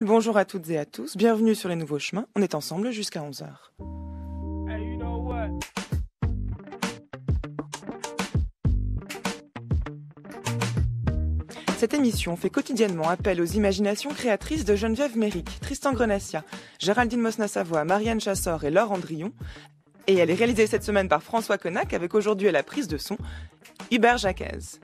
Bonjour à toutes et à tous, bienvenue sur Les Nouveaux Chemins, on est ensemble jusqu'à 11h. Cette émission fait quotidiennement appel aux imaginations créatrices de Geneviève Méric, Tristan Grenassia, Géraldine Mosna-Savoie, Marianne Chassor et Laure Andrion. Et elle est réalisée cette semaine par François Connac avec aujourd'hui à la prise de son, Hubert Jacquez.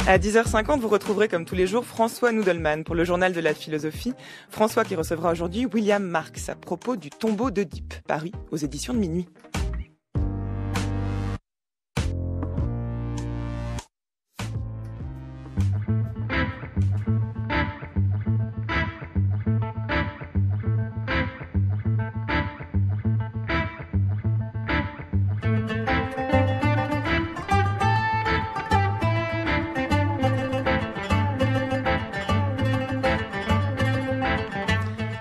À 10h50, vous retrouverez comme tous les jours François Noudelman pour le journal de la philosophie. François qui recevra aujourd'hui William Marx à propos du tombeau d'Œdipe, paru aux éditions de Minuit.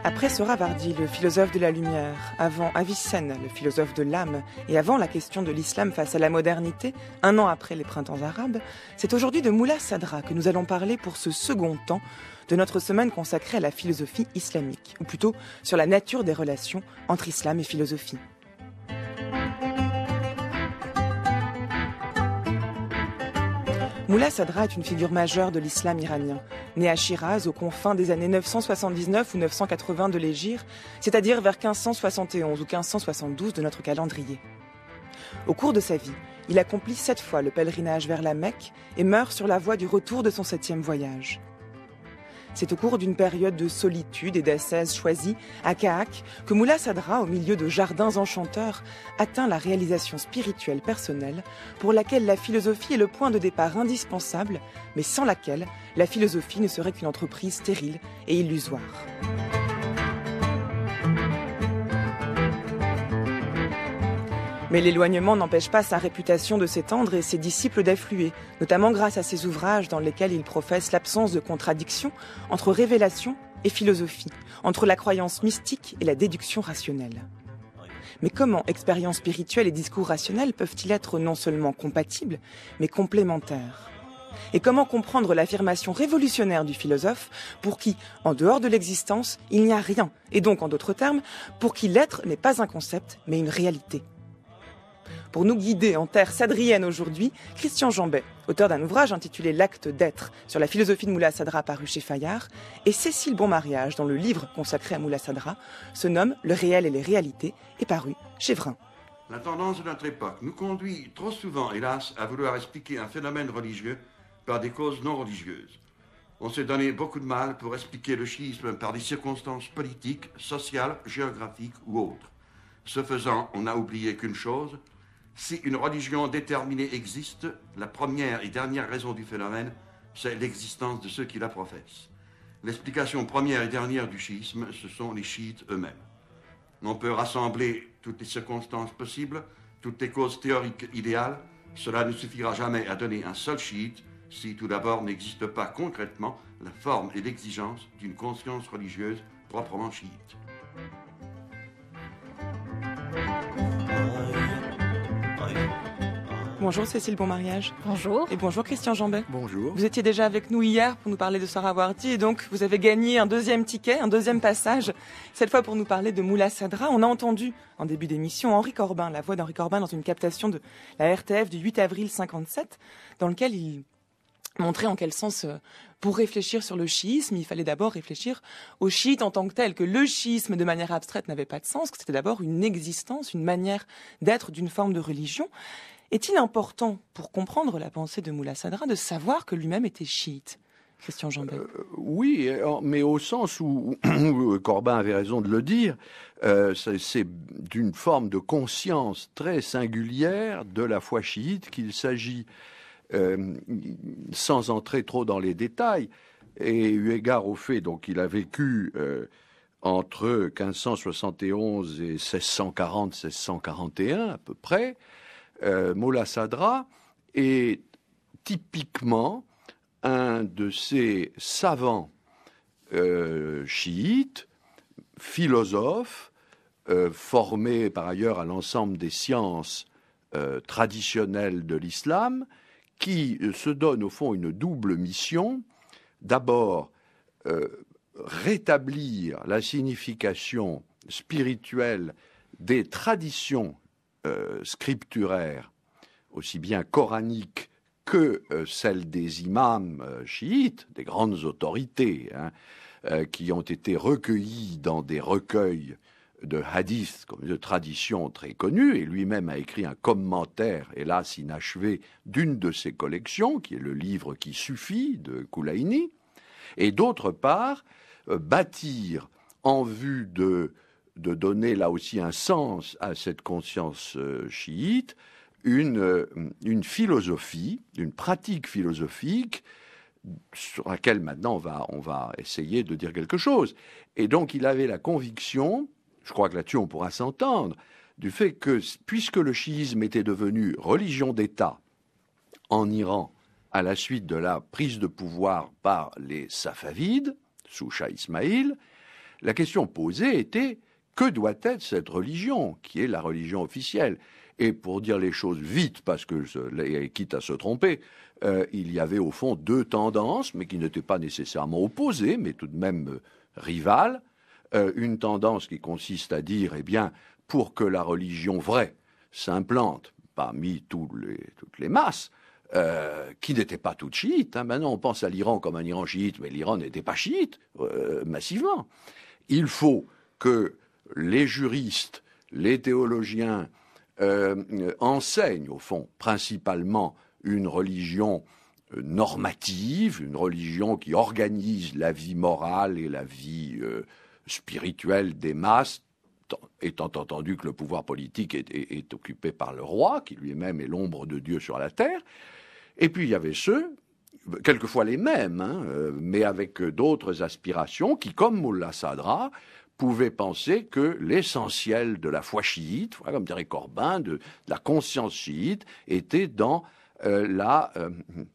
Après Sohrawardi, le philosophe de la lumière, avant Avicenne, le philosophe de l'âme, et avant la question de l'islam face à la modernité, un an après les printemps arabes, c'est aujourd'hui de Moullah Sadra que nous allons parler pour ce second temps de notre semaine consacrée à la philosophie islamique, ou plutôt sur la nature des relations entre islam et philosophie. Moullah Sadra est une figure majeure de l'islam iranien, né à Shiraz aux confins des années 979 ou 980 de l'Hégire, c'est-à-dire vers 1571 ou 1572 de notre calendrier. Au cours de sa vie, il accomplit 7 fois le pèlerinage vers la Mecque et meurt sur la voie du retour de son 7e voyage. C'est au cours d'une période de solitude et d'ascèse choisie à Kahak que Moullah Sadra, au milieu de jardins enchanteurs, atteint la réalisation spirituelle personnelle pour laquelle la philosophie est le point de départ indispensable, mais sans laquelle la philosophie ne serait qu'une entreprise stérile et illusoire. Mais l'éloignement n'empêche pas sa réputation de s'étendre et ses disciples d'affluer, notamment grâce à ses ouvrages dans lesquels il professe l'absence de contradiction entre révélation et philosophie, entre la croyance mystique et la déduction rationnelle. Mais comment expérience spirituelle et discours rationnel peuvent-ils être non seulement compatibles, mais complémentaires ? Et comment comprendre l'affirmation révolutionnaire du philosophe pour qui, en dehors de l'existence, il n'y a rien, et donc en d'autres termes, pour qui l'être n'est pas un concept, mais une réalité ? Pour nous guider en terre sadrienne aujourd'hui, Christian Jambet, auteur d'un ouvrage intitulé L'acte d'être sur la philosophie de Moullah Sadra paru chez Fayard, et Cécile Bonmariage, dont le livre consacré à Moullah Sadra se nomme Le réel et les réalités, et paru chez Vrin. La tendance de notre époque nous conduit trop souvent, hélas, à vouloir expliquer un phénomène religieux par des causes non religieuses. On s'est donné beaucoup de mal pour expliquer le chiisme par des circonstances politiques, sociales, géographiques ou autres. Ce faisant, on a oublié qu'une chose: si une religion déterminée existe, la première et dernière raison du phénomène, c'est l'existence de ceux qui la professent. L'explication première et dernière du chiisme, ce sont les chiites eux-mêmes. On peut rassembler toutes les circonstances possibles, toutes les causes théoriques idéales. Cela ne suffira jamais à donner un seul chiite si tout d'abord n'existe pas concrètement la forme et l'exigence d'une conscience religieuse proprement chiite. Bonjour Cécile Bonmariage. Bonjour. Et bonjour Christian Jambet. Bonjour. Vous étiez déjà avec nous hier pour nous parler de Sohrawardi et donc vous avez gagné un deuxième ticket, un deuxième passage, cette fois pour nous parler de Moullah Sadra. On a entendu en début d'émission Henri Corbin, la voix d'Henri Corbin dans une captation de la RTF du 8 avril 57, dans lequel il montrer en quel sens, pour réfléchir sur le chiisme, il fallait d'abord réfléchir au chiite en tant que tel, que le chiisme de manière abstraite n'avait pas de sens, que c'était d'abord une existence, une manière d'être d'une forme de religion. Est-il important, pour comprendre la pensée de Moullah Sadra, de savoir que lui-même était chiite ? Christian Jambet. Oui, mais au sens où Corbin avait raison de le dire, c'est d'une forme de conscience très singulière de la foi chiite qu'il s'agit, sans entrer trop dans les détails, et eu égard au fait donc il a vécu entre 1571 et 1640-1641 à peu près, Moullah Sadra est typiquement un de ces savants chiites, philosophes, formé par ailleurs à l'ensemble des sciences traditionnelles de l'islam, qui se donne au fond une double mission. D'abord, rétablir la signification spirituelle des traditions scripturaires, aussi bien coraniques que celles des imams chiites, des grandes autorités, qui ont été recueillies dans des recueils de hadiths, comme de traditions très connues, et lui-même a écrit un commentaire, hélas inachevé, d'une de ses collections, qui est le livre qui suffit de Kulaini, et d'autre part, bâtir en vue de donner là aussi un sens à cette conscience chiite, une philosophie, une pratique philosophique sur laquelle maintenant on va essayer de dire quelque chose. Et donc il avait la conviction, je crois que là-dessus on pourra s'entendre, du fait que puisque le chiisme était devenu religion d'État en Iran à la suite de la prise de pouvoir par les Safavides, sous Shah Ismaïl, la question posée était: que doit être cette religion, qui est la religion officielle? Et pour dire les choses vite, parce que quitte à se tromper, il y avait au fond deux tendances, mais qui n'étaient pas nécessairement opposées, mais tout de même rivales. Une tendance qui consiste à dire, eh bien, pour que la religion vraie s'implante parmi toutes les masses, qui n'étaient pas toutes chiites. Maintenant, on pense à l'Iran comme un Iran chiite, mais l'Iran n'était pas chiite, massivement. Il faut que les juristes, les théologiens enseignent, au fond, principalement une religion normative, une religion qui organise la vie morale et la vie spirituelle des masses, étant entendu que le pouvoir politique est occupé par le roi, qui lui-même est l'ombre de Dieu sur la terre. Et puis il y avait ceux, quelquefois les mêmes, mais avec d'autres aspirations, qui, comme Mullah Sadra, pouvaient penser que l'essentiel de la foi chiite, voilà, comme dirait Corbin, de la conscience chiite, était dans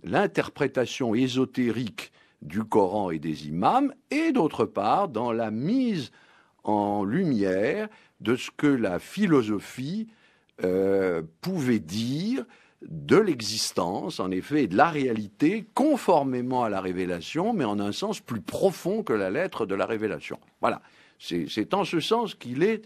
l'interprétation ésotérique du Coran et des imams, et d'autre part dans la mise en lumière de ce que la philosophie pouvait dire de l'existence, en effet, et de la réalité, conformément à la révélation, mais en un sens plus profond que la lettre de la révélation. Voilà. C'est en ce sens qu'il est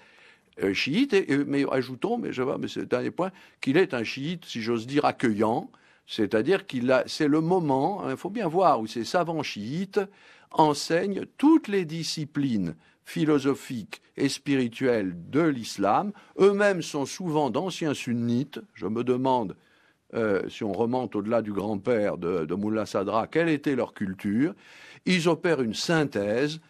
chiite, mais ajoutons, mais c'est le dernier point, qu'il est un chiite, si j'ose dire, accueillant, c'est-à-dire c'est le moment, il faut bien voir, où ces savants chiites enseignent toutes les disciplines philosophiques et spirituelles de l'islam. Eux-mêmes sont souvent d'anciens sunnites. Je me demande, si on remonte au-delà du grand-père de Mullah Sadra, quelle était leur culture. Ils opèrent une synthèse.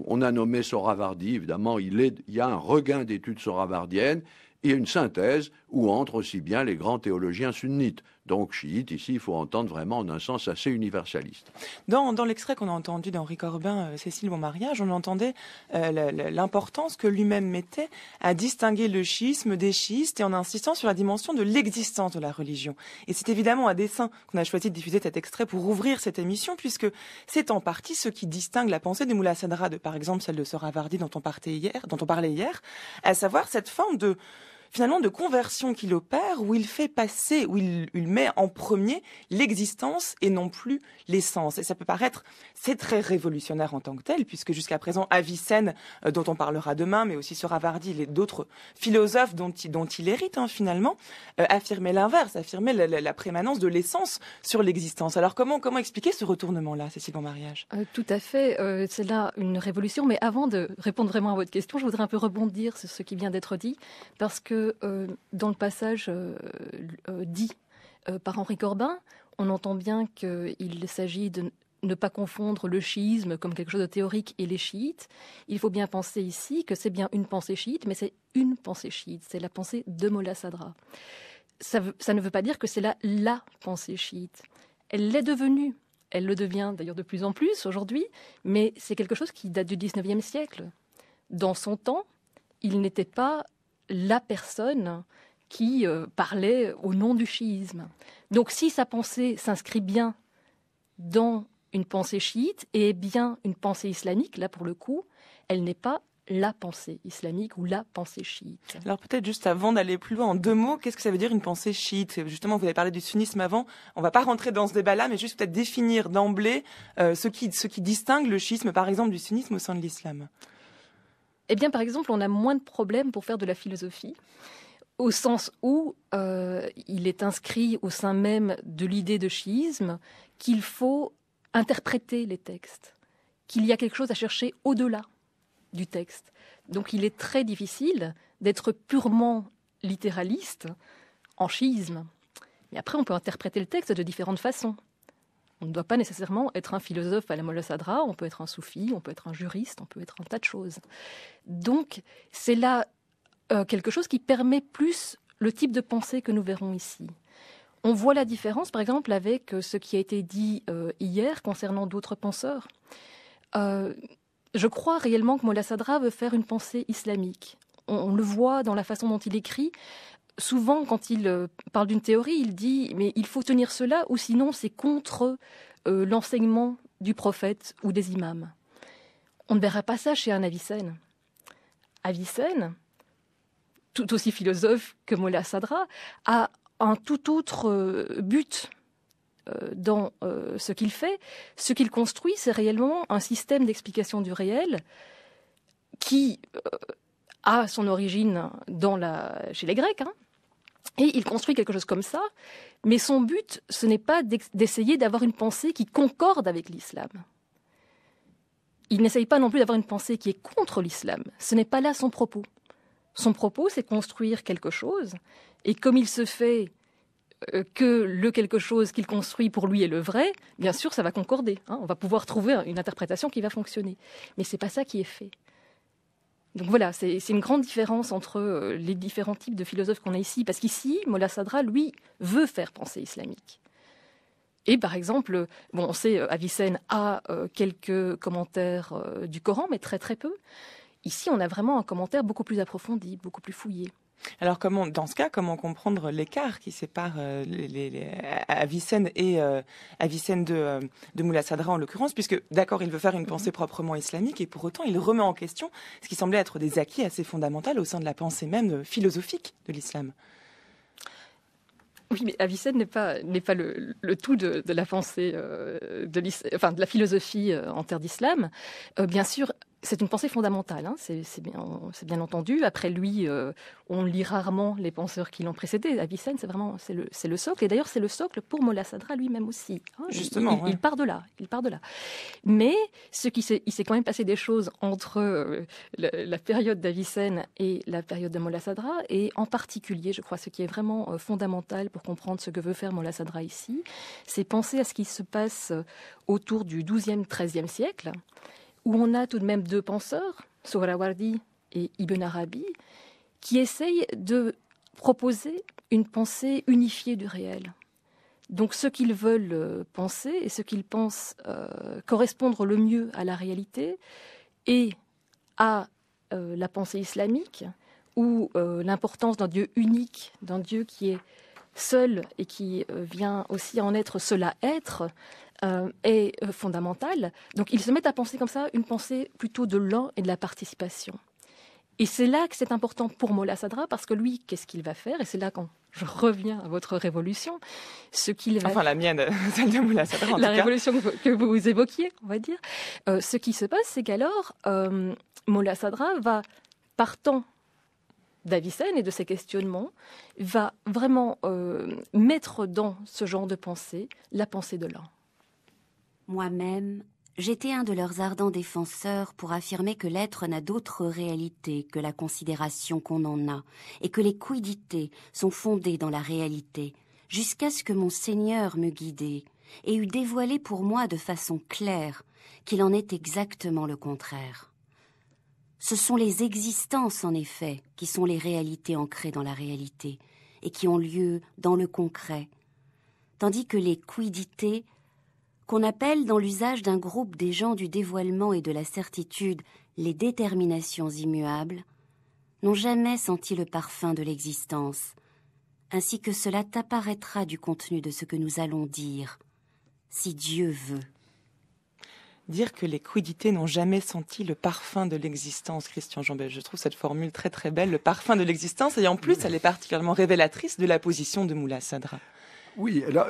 On a nommé Sohravardi, évidemment, il y a un regain d'études sohravardiennes et une synthèse où entrent aussi bien les grands théologiens sunnites. Donc, chiite, ici, il faut entendre vraiment en un sens assez universaliste. Dans l'extrait qu'on a entendu d'Henri Corbin, Cécile, bon mariage, on entendait l'importance que lui-même mettait à distinguer le chiisme des chiistes et en insistant sur la dimension de l'existence de la religion. Et c'est évidemment à dessein qu'on a choisi de diffuser cet extrait pour ouvrir cette émission, puisque c'est en partie ce qui distingue la pensée de Mullah Sadra de, par exemple, celle de Sohravardi dont on parlait hier, à savoir cette forme de conversion qu'il opère, où il fait passer, où il met en premier l'existence et non plus l'essence. Et ça peut paraître, c'est très révolutionnaire en tant que tel, puisque jusqu'à présent, Avicenne, dont on parlera demain, mais aussi Sohravardi et d'autres philosophes dont il hérite, finalement, affirmaient l'inverse, affirmaient la prééminence de l'essence sur l'existence. Alors comment expliquer ce retournement-là, Cécile Bonmariage ? Tout à fait, c'est là une révolution. Mais avant de répondre vraiment à votre question, je voudrais un peu rebondir sur ce qui vient d'être dit, parce que dans le passage dit par Henri Corbin, on entend bien qu'il s'agit de ne pas confondre le chiisme comme quelque chose de théorique et les chiites. Il faut bien penser ici que c'est bien une pensée chiite, mais c'est une pensée chiite, c'est la pensée de Mullah Sadra. Ça ne veut pas dire que c'est la pensée chiite. Elle l'est devenue. Elle le devient d'ailleurs de plus en plus aujourd'hui, mais c'est quelque chose qui date du 19e siècle. Dans son temps, il n'était pas la personne qui parlait au nom du chiisme. Donc si sa pensée s'inscrit bien dans une pensée chiite et est bien une pensée islamique, là pour le coup, elle n'est pas la pensée islamique ou la pensée chiite. Alors peut-être juste avant d'aller plus loin, en 2 mots, qu'est-ce que ça veut dire une pensée chiite ? Justement, vous avez parlé du sunnisme avant, on ne va pas rentrer dans ce débat-là, mais juste peut-être définir d'emblée ce qui distingue le chiisme, par exemple, du sunnisme au sein de l'islam. Eh bien, par exemple, on a moins de problèmes pour faire de la philosophie, au sens où il est inscrit au sein même de l'idée de chiisme qu'il faut interpréter les textes, qu'il y a quelque chose à chercher au-delà du texte. Donc il est très difficile d'être purement littéraliste en chiisme. Mais après, on peut interpréter le texte de différentes façons. On ne doit pas nécessairement être un philosophe à la Molla Sadra, on peut être un soufi, on peut être un juriste, on peut être un tas de choses. Donc c'est là quelque chose qui permet plus le type de pensée que nous verrons ici. On voit la différence, par exemple, avec ce qui a été dit hier concernant d'autres penseurs. Je crois réellement que Molla Sadra veut faire une pensée islamique. On le voit dans la façon dont il écrit. Souvent, quand il parle d'une théorie, il dit « mais il faut tenir cela ou sinon c'est contre l'enseignement du prophète ou des imams ». On ne verra pas ça chez un Avicenne. Avicenne, tout aussi philosophe que Molla Sadra, a un tout autre but dans ce qu'il fait. Ce qu'il construit, c'est réellement un système d'explication du réel qui a son origine chez les Grecs. Et il construit quelque chose comme ça, mais son but, ce n'est pas d'essayer d'avoir une pensée qui concorde avec l'islam. Il n'essaye pas non plus d'avoir une pensée qui est contre l'islam. Ce n'est pas là son propos. Son propos, c'est construire quelque chose, et comme il se fait que le quelque chose qu'il construit pour lui est le vrai, bien sûr, ça va concorder. On va pouvoir trouver une interprétation qui va fonctionner. Mais ce n'est pas ça qui est fait. Donc voilà, c'est une grande différence entre les différents types de philosophes qu'on a ici. Parce qu'ici, Molla Sadra, lui, veut faire pensée islamique. Et par exemple, on sait, Avicenne a quelques commentaires du Coran, mais très très peu. Ici, on a vraiment un commentaire beaucoup plus approfondi, beaucoup plus fouillé. Alors dans ce cas, comment comprendre l'écart qui sépare Avicenne et Avicenne de Molla Sadra en l'occurrence, puisque d'accord, il veut faire une pensée proprement islamique et pour autant il remet en question ce qui semblait être des acquis assez fondamentaux au sein de la pensée même philosophique de l'islam. Oui, mais Avicenne n'est pas le tout de la pensée, de la philosophie en terre d'islam. Bien sûr, c'est une pensée fondamentale, c'est bien entendu. Après lui, on lit rarement les penseurs qui l'ont précédé. Avicenne, c'est le socle. Et d'ailleurs, c'est le socle pour Molla Sadra lui-même aussi. Justement, il part de là. Mais il s'est quand même passé des choses entre la période d'Avicenne et la période de Molla Sadra. Et en particulier, je crois, ce qui est vraiment fondamental pour comprendre ce que veut faire Molla Sadra ici, c'est penser à ce qui se passe autour du XIIe, XIIIe siècle, où on a tout de même 2 penseurs, Sohrawardi et Ibn Arabi, qui essayent de proposer une pensée unifiée du réel. Donc ce qu'ils veulent penser et ce qu'ils pensent correspondre le mieux à la réalité et à la pensée islamique, où l'importance d'un Dieu unique, d'un Dieu qui est seul et qui vient aussi en être seul à être, est fondamentale. Donc ils se mettent à penser comme ça, une pensée plutôt de l'un et de la participation. Et c'est là que c'est important pour Molla Sadra, parce que lui, qu'est-ce qu'il va faire ? Et c'est là quand je reviens à votre révolution, ce qu'il va... Enfin, la mienne, celle de Molla Sadra, en la tout cas. révolution que vous évoquiez, on va dire. Ce qui se passe, c'est qu'alors, Molla Sadra va, partant d'Avicenne et de ses questionnements, va vraiment mettre dans ce genre de pensée la pensée de l'un. Moi-même, j'étais un de leurs ardents défenseurs pour affirmer que l'être n'a d'autre réalité que la considération qu'on en a, et que les quidités sont fondées dans la réalité, jusqu'à ce que mon Seigneur me guidait et eût dévoilé pour moi de façon claire qu'il en est exactement le contraire. Ce sont les existences, en effet, qui sont les réalités ancrées dans la réalité, et qui ont lieu dans le concret, tandis que les quidités, qu'on appelle dans l'usage d'un groupe des gens du dévoilement et de la certitude les déterminations immuables, n'ont jamais senti le parfum de l'existence, ainsi que cela t'apparaîtra du contenu de ce que nous allons dire, si Dieu veut. dire que les quidités n'ont jamais senti le parfum de l'existence, Christian Jambel. Je trouve cette formule très très belle, le parfum de l'existence, et en plus, elle est particulièrement révélatrice de la position de Moulay Sadra. Oui, alors,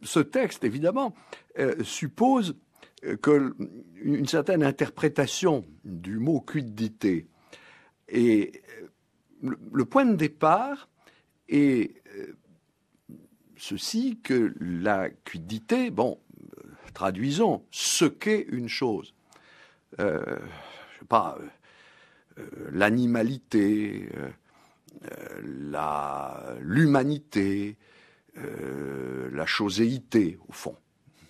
ce texte, évidemment, suppose une certaine interprétation du mot quiddité. Et le point de départ est ceci, que la quiddité, traduisons, ce qu'est une chose. L'animalité, l'humanité, la choséité, au fond.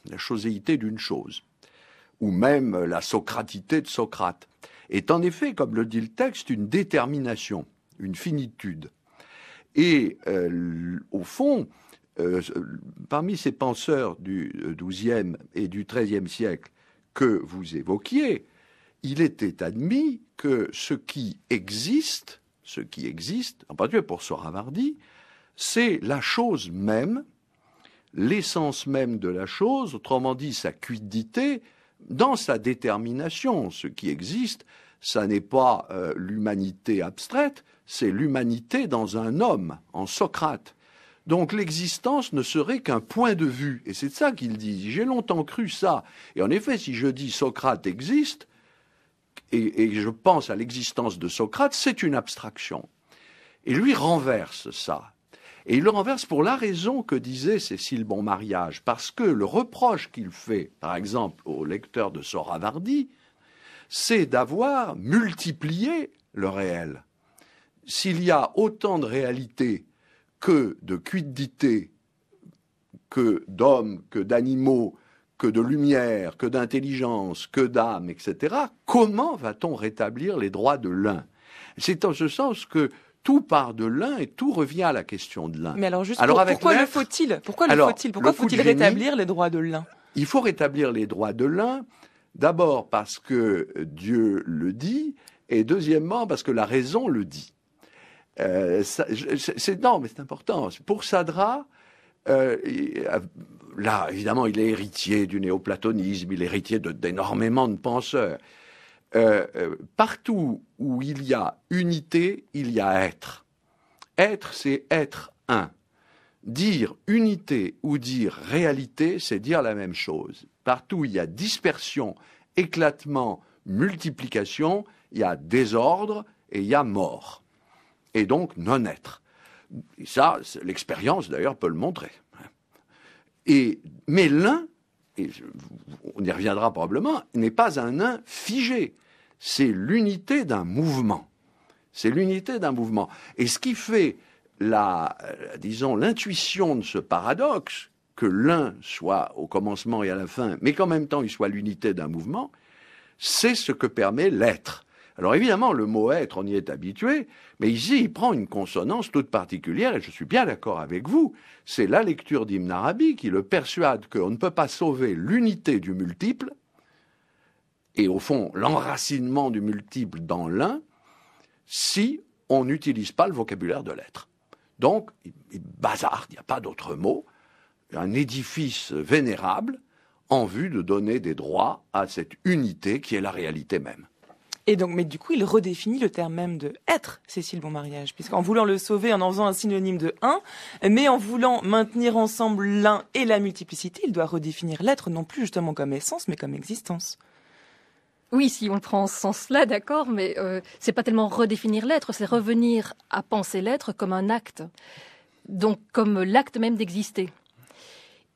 La choséité d'une chose. Ou même la socratité de Socrate. Est en effet, comme le dit le texte, une détermination, une finitude. Et au fond, parmi ces penseurs du XIIe et du XIIIe siècle que vous évoquiez, il était admis que ce qui existe, en particulier pour Sohravardi, c'est la chose même, l'essence même de la chose, autrement dit sa quiddité, dans sa détermination. Ce qui existe, ça n'est pas l'humanité abstraite, c'est l'humanité dans un homme, en Socrate. Donc l'existence ne serait qu'un point de vue. Et c'est de ça qu'il dit. J'ai longtemps cru ça. Et en effet, si je dis Socrate existe, et je pense à l'existence de Socrate, c'est une abstraction. Et lui renverse ça. Et il le renverse pour la raison que disait Cécile Bonmariage, parce que le reproche qu'il fait, par exemple, aux lecteurs de Sohravardi, c'est d'avoir multiplié le réel. S'il y a autant de réalité que de quiddité, que d'hommes, que d'animaux, que de lumière, que d'intelligence, que d'âme, etc., comment va-t-on rétablir les droits de l'un? C'est en ce sens que tout part de l'un et tout revient à la question de l'un. Mais alors, pourquoi le faut-il? Pourquoi faut-il rétablir les droits de l'un? Il faut rétablir les droits de l'un, d'abord parce que Dieu le dit, et deuxièmement parce que la raison le dit. C'est important. Pour Sadra, là, évidemment, il est héritier du néoplatonisme, il est héritier d'énormément de penseurs. Partout où il y a unité, il y a être. Être, c'est être un. Dire unité ou dire réalité, c'est dire la même chose. Partout où il y a dispersion, éclatement, multiplication, il y a désordre et il y a mort. Et donc non-être. Et ça, l'expérience d'ailleurs peut le montrer. Mais l'un, et on y reviendra probablement, n'est pas un un figé. C'est l'unité d'un mouvement. C'est l'unité d'un mouvement. Et ce qui fait l'intuition de ce paradoxe, que l'un soit au commencement et à la fin, mais qu'en même temps il soit l'unité d'un mouvement, c'est ce que permet l'être. Alors évidemment, le mot « être », on y est habitué, mais ici, il prend une consonance toute particulière, et je suis bien d'accord avec vous, c'est la lecture d'Ibn Arabi qui le persuade qu'on ne peut pas sauver l'unité du multiple, et au fond, l'enracinement du multiple dans l'un, si on n'utilise pas le vocabulaire de l'être. Donc, bazar, il n'y a pas d'autre mot, un édifice vénérable en vue de donner des droits à cette unité qui est la réalité même. Et donc, mais du coup, il redéfinit le terme même de être, Cécile Bonmariage, puisqu'en voulant le sauver, en faisant un synonyme de un, mais en voulant maintenir ensemble l'un et la multiplicité, il doit redéfinir l'être non plus justement comme essence, mais comme existence. Oui, si on le prend en ce sens-là, d'accord, mais c'est pas tellement redéfinir l'être, c'est revenir à penser l'être comme un acte, donc comme l'acte même d'exister.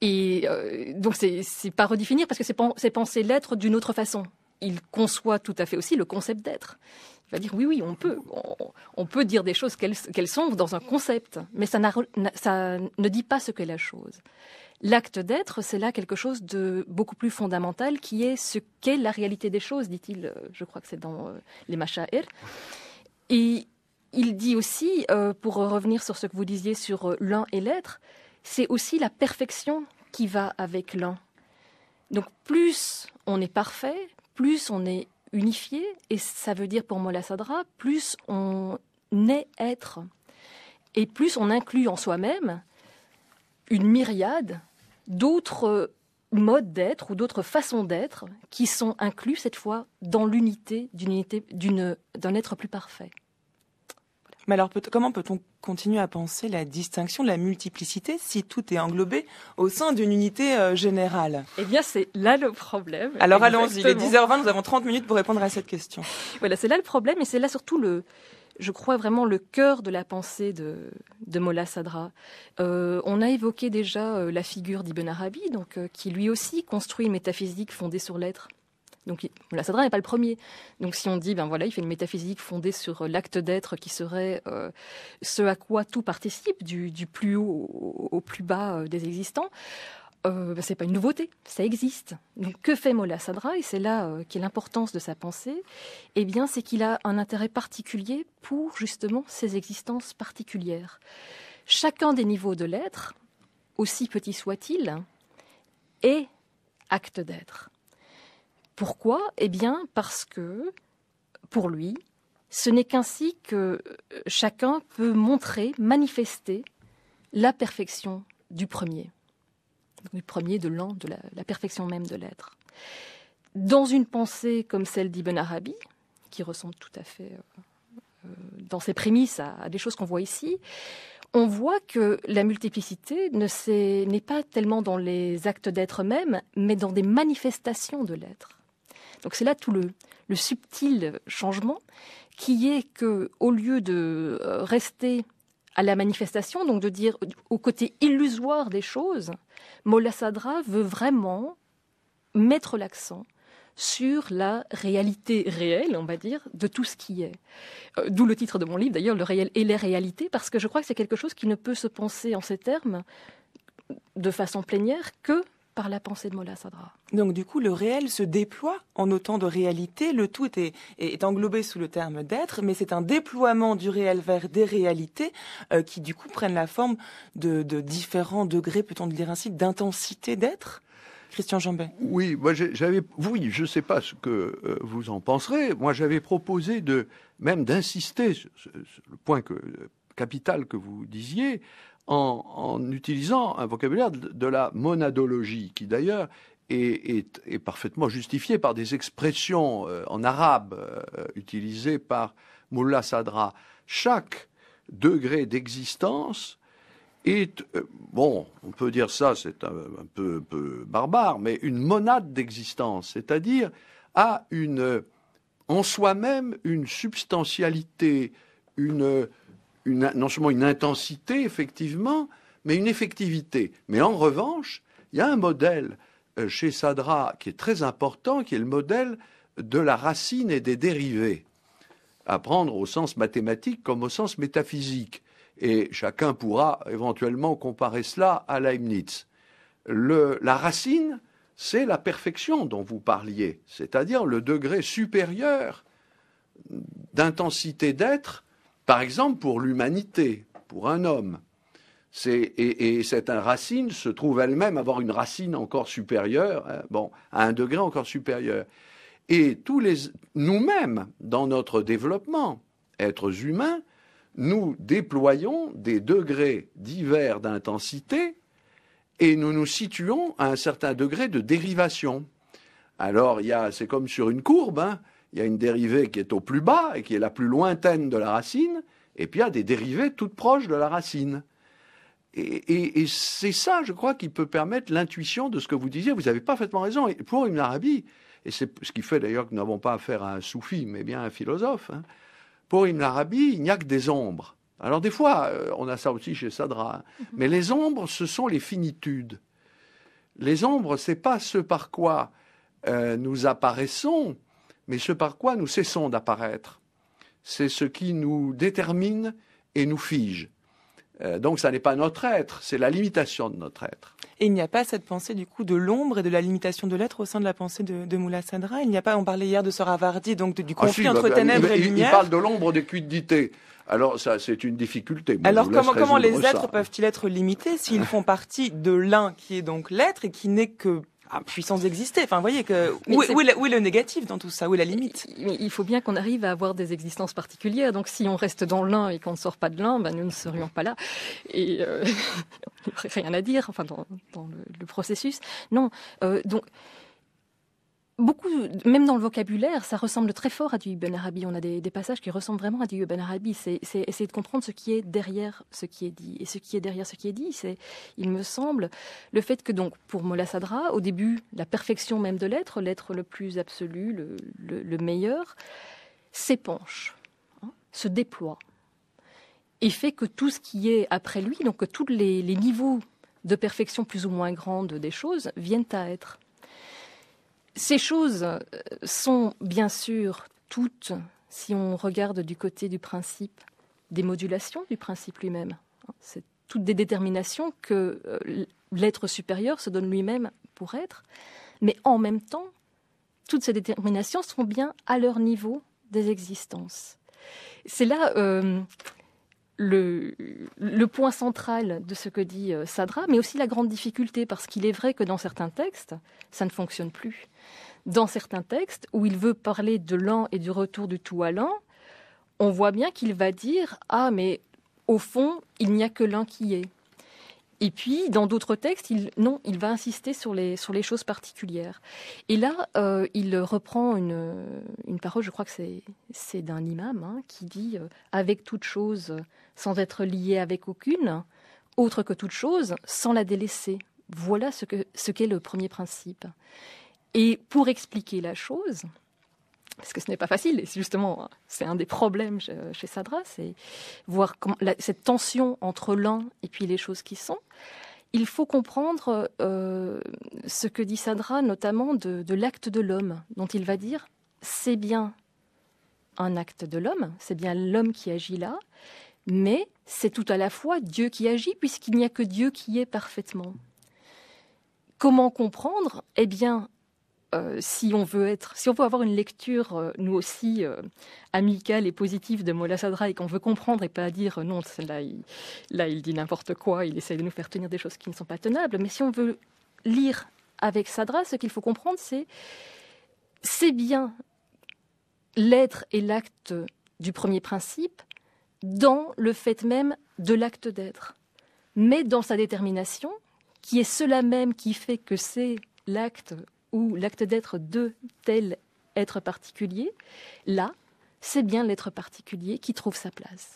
Et donc c'est pas redéfinir parce que c'est penser l'être d'une autre façon. Il conçoit tout à fait aussi le concept d'être. Il va dire oui, on peut dire des choses qu'elles sont dans un concept, mais ça ne dit pas ce qu'est la chose. L'acte d'être, c'est là quelque chose de beaucoup plus fondamental qui est ce qu'est la réalité des choses, dit-il, je crois que c'est dans les Masha'ir. Et il dit aussi, pour revenir sur ce que vous disiez sur l'un et l'être, c'est aussi la perfection qui va avec l'un. Donc plus on est parfait, plus on est unifié, et ça veut dire pour Moulay Sadra, plus on est être, et plus on inclut en soi-même une myriade d'autres modes d'être ou d'autres façons d'être qui sont inclus cette fois dans l'unité d'un être plus parfait. Mais alors, comment peut-on continuer à penser la distinction, la multiplicité, si tout est englobé au sein d'une unité générale? Eh bien, c'est là le problème. Alors allons-y, il est 10h20, nous avons 30 minutes pour répondre à cette question. Voilà, c'est là le problème, et c'est là surtout je crois vraiment le cœur de la pensée de Molla Sadra. On a évoqué déjà la figure d'Ibn Arabi, donc, qui lui aussi construit une métaphysique fondée sur l'être. Donc Molla Sadra n'est pas le premier. Donc si on dit, il fait une métaphysique fondée sur l'acte d'être qui serait ce à quoi tout participe, du plus haut au plus bas des existants, c'est pas une nouveauté, ça existe. Donc que fait Molla Sadra, et c'est là qu'est l'importance de sa pensée, eh bien c'est qu'il a un intérêt particulier pour justement ces existences particulières. Chacun des niveaux de l'être, aussi petit soit-il, est acte d'être. Pourquoi ? Eh bien, parce que, pour lui, ce n'est qu'ainsi que chacun peut montrer, manifester la perfection du premier, de l'an, de la perfection même de l'être. Dans une pensée comme celle d'Ibn Arabi, qui ressemble tout à fait dans ses prémices à des choses qu'on voit ici, on voit que la multiplicité n'est pas tellement dans les actes d'être eux-mêmes, mais dans des manifestations de l'être. Donc c'est là tout le subtil changement qui est que, au lieu de rester à la manifestation, donc de dire au côté illusoire des choses, Molla Sadra veut vraiment mettre l'accent sur la réalité réelle, on va dire, de tout ce qui est. D'où le titre de mon livre, d'ailleurs, Le réel et les réalités, parce que je crois que c'est quelque chose qui ne peut se penser en ces termes de façon plénière que par la pensée de Molla Sadra. Donc du coup, le réel se déploie en autant de réalités. Le tout est englobé sous le terme d'être, mais c'est un déploiement du réel vers des réalités qui du coup prennent la forme de différents degrés, peut-on dire ainsi, d'intensité d'être. Christian Jambet. Oui, moi je ne sais pas ce que vous en penserez. Moi, j'avais proposé même d'insister sur le point capital que vous disiez, en utilisant un vocabulaire de la monadologie, qui d'ailleurs est parfaitement justifié par des expressions en arabe utilisées par Molla Sadra. Chaque degré d'existence est, on peut dire ça, c'est un peu barbare, mais une monade d'existence, c'est-à-dire a en soi-même une substantialité, non seulement une intensité, effectivement, mais une effectivité. Mais en revanche, il y a un modèle chez Sadra qui est très important, qui est le modèle de la racine et des dérivés, à prendre au sens mathématique comme au sens métaphysique. Et chacun pourra éventuellement comparer cela à Leibniz. La racine, c'est la perfection dont vous parliez, c'est-à-dire le degré supérieur d'intensité d'être, par exemple pour l'humanité, pour un homme. Et cette racine se trouve elle-même avoir une racine encore supérieure, à un degré encore supérieur. Et nous-mêmes, dans notre développement, êtres humains, nous déployons des degrés divers d'intensité et nous nous situons à un certain degré de dérivation. Alors, c'est comme sur une courbe, il y a une dérivée qui est au plus bas et qui est la plus lointaine de la racine, et puis il y a des dérivées toutes proches de la racine. Et c'est ça, je crois, qui peut permettre l'intuition de ce que vous disiez. Vous avez parfaitement raison. Et pour Ibn Arabi, et c'est ce qui fait d'ailleurs que nous n'avons pas affaire à un soufi, mais bien à un philosophe, pour Ibn Arabi, il n'y a que des ombres. Alors des fois, on a ça aussi chez Sadra, mais les ombres, ce sont les finitudes. Les ombres, ce n'est pas ce par quoi nous apparaissons, mais ce par quoi nous cessons d'apparaître. C'est ce qui nous détermine et nous fige. Donc ça n'est pas notre être, c'est la limitation de notre être. Et il n'y a pas cette pensée du coup de l'ombre et de la limitation de l'être au sein de la pensée de Molla Sadra. Il n'y a pas, on parlait hier de Sohrawardi, donc du conflit entre ténèbres et lumière. Il parle de l'ombre des quidités. Alors ça, c'est une difficulté. Moi, alors comment les êtres peuvent-ils être limités s'ils font partie de l'un qui est donc l'être et qui n'est que puissance d'exister. Enfin, vous voyez que où est le négatif dans tout ça? Où est la limite? Mais il faut bien qu'on arrive à avoir des existences particulières. Donc, si on reste dans l'un et qu'on ne sort pas de l'un, nous ne serions pas là. Et il n'y aurait rien à dire, enfin, dans le processus. Non. Donc, beaucoup, même dans le vocabulaire, ça ressemble très fort à du Ibn Arabi. On a des passages qui ressemblent vraiment à du Ibn Arabi. C'est essayer de comprendre ce qui est derrière ce qui est dit. Et ce qui est derrière ce qui est dit, c'est, il me semble, le fait que, donc, pour Molla Sadra, au début, la perfection même de l'être le plus absolu, le meilleur, s'épanche, se déploie. Et fait que tout ce qui est après lui, donc que tous les niveaux de perfection plus ou moins grandes des choses viennent à être. Ces choses sont bien sûr toutes, si on regarde du côté du principe, des modulations du principe lui-même. C'est toutes des déterminations que l'être supérieur se donne lui-même pour être, mais en même temps, toutes ces déterminations sont bien à leur niveau des existences. C'est là le point central de ce que dit Sadra, mais aussi la grande difficulté, parce qu'il est vrai que dans certains textes, ça ne fonctionne plus. Dans certains textes, où il veut parler de l'un et du retour du tout à l'un, on voit bien qu'il va dire « Ah, mais au fond, il n'y a que l'un qui est ». Et puis, dans d'autres textes, il va insister sur les choses particulières. Et là, il reprend une parole, je crois que c'est d'un imam, qui dit « Avec toute chose, sans être lié avec aucune, autre que toute chose, sans la délaisser ». Voilà ce qu'est le premier principe. Et pour expliquer la chose, parce que ce n'est pas facile, et justement, c'est un des problèmes chez Sadra, c'est voir cette tension entre l'un et puis les choses qui sont. Il faut comprendre ce que dit Sadra, notamment de l'acte de l'homme, dont il va dire « c'est bien un acte de l'homme, c'est bien l'homme qui agit là, mais c'est tout à la fois Dieu qui agit, puisqu'il n'y a que Dieu qui est parfaitement. » Comment comprendre ? Eh bien, si on veut avoir une lecture, nous aussi, amicale et positive de Molla Sadra, et qu'on veut comprendre et pas dire non, là il dit n'importe quoi, il essaie de nous faire tenir des choses qui ne sont pas tenables, mais si on veut lire avec Sadra, ce qu'il faut comprendre, c'est bien l'être et l'acte du premier principe dans le fait même de l'acte d'être, mais dans sa détermination, qui est cela même qui fait que c'est l'acte ou l'acte d'être de tel être particulier, là, c'est bien l'être particulier qui trouve sa place.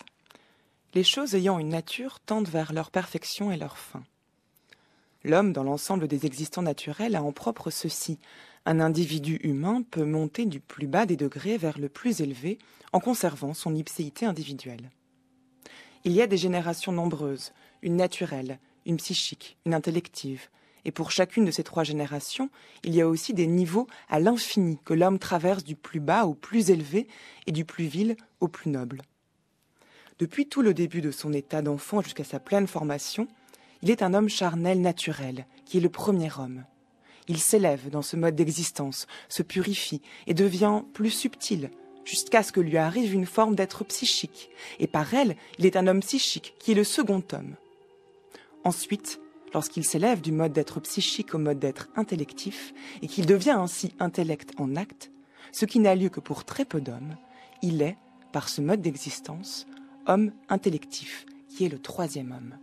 Les choses ayant une nature tendent vers leur perfection et leur fin. L'homme, dans l'ensemble des existants naturels, a en propre ceci. Un individu humain peut monter du plus bas des degrés vers le plus élevé en conservant son ipséité individuelle. Il y a des générations nombreuses, une naturelle, une psychique, une intellective, et pour chacune de ces trois générations, il y a aussi des niveaux à l'infini que l'homme traverse du plus bas au plus élevé et du plus vil au plus noble. Depuis tout le début de son état d'enfant jusqu'à sa pleine formation, il est un homme charnel naturel, qui est le premier homme. Il s'élève dans ce mode d'existence, se purifie et devient plus subtil, jusqu'à ce que lui arrive une forme d'être psychique, et par elle, il est un homme psychique, qui est le second homme. Ensuite, lorsqu'il s'élève du mode d'être psychique au mode d'être intellectif, et qu'il devient ainsi intellect en acte, ce qui n'a lieu que pour très peu d'hommes, il est, par ce mode d'existence, homme intellectif, qui est le troisième homme.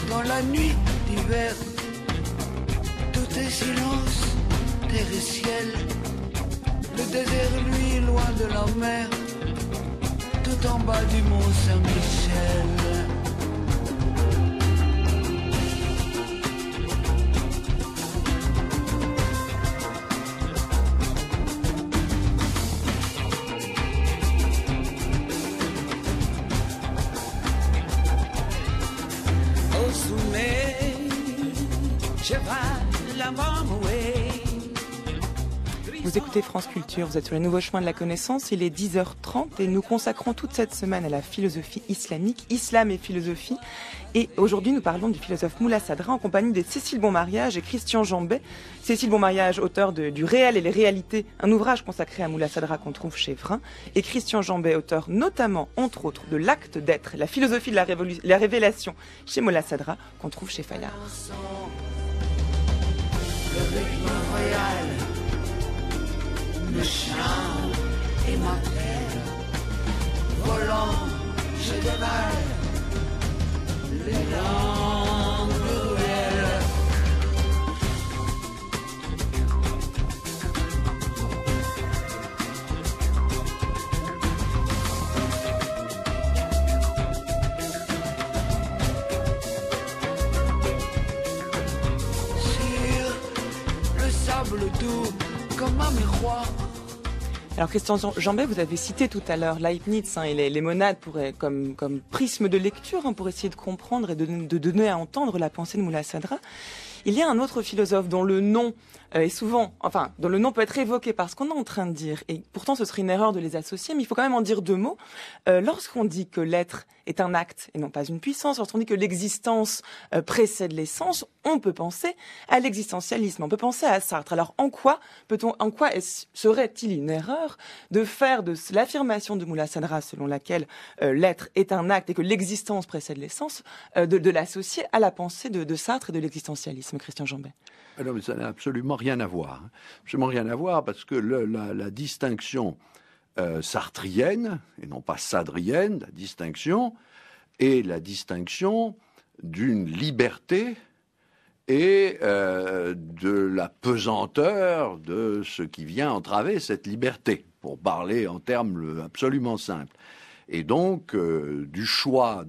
Dans la nuit d'hiver, tout est silence, terre et ciel. Le désert, lui, loin de la mer, tout en bas du mont Saint-Michel. Vous écoutez France Culture, vous êtes sur les nouveaux chemins de la connaissance, il est 10h30 et nous consacrons toute cette semaine à la philosophie islamique, islam et philosophie. Et aujourd'hui, nous parlons du philosophe Moula Sadra en compagnie de Cécile Bonmariage et Christian Jambet. Cécile Bonmariage, auteur du Réel et les réalités, un ouvrage consacré à Moula Sadra qu'on trouve chez Vrin. Et Christian Jambet, auteur notamment, entre autres, de L'acte d'être, la philosophie de la révélation chez Moula Sadra qu'on trouve chez Fayard. Le rythme royal me chante et m'appelle, volant chez des balles, les langues cruelles. Sur le sable doux comme un miroir. Alors Christian Jambet, vous avez cité tout à l'heure Leibniz et les monades comme prisme de lecture pour essayer de comprendre et de donner à entendre la pensée de Moula Sadra. Il y a un autre philosophe dont le nom dont le nom peut être évoqué par ce qu'on est en train de dire, et pourtant ce serait une erreur de les associer, mais il faut quand même en dire deux mots. Lorsqu'on dit que l'être est un acte et non pas une puissance, lorsqu'on dit que l'existence précède l'essence, on peut penser à l'existentialisme, on peut penser à Sartre. Alors en quoi serait-il une erreur de faire de l'affirmation de Moula Sadra selon laquelle l'être est un acte et que l'existence précède l'essence, de l'associer à la pensée de Sartre et de l'existentialisme, Christian Jambet? Alors, mais ça n'a absolument rien à voir. Absolument rien à voir parce que la distinction sartrienne, et non pas sadrienne, la distinction est la distinction d'une liberté et de la pesanteur de ce qui vient entraver cette liberté, pour parler en termes absolument simples. Et donc, du choix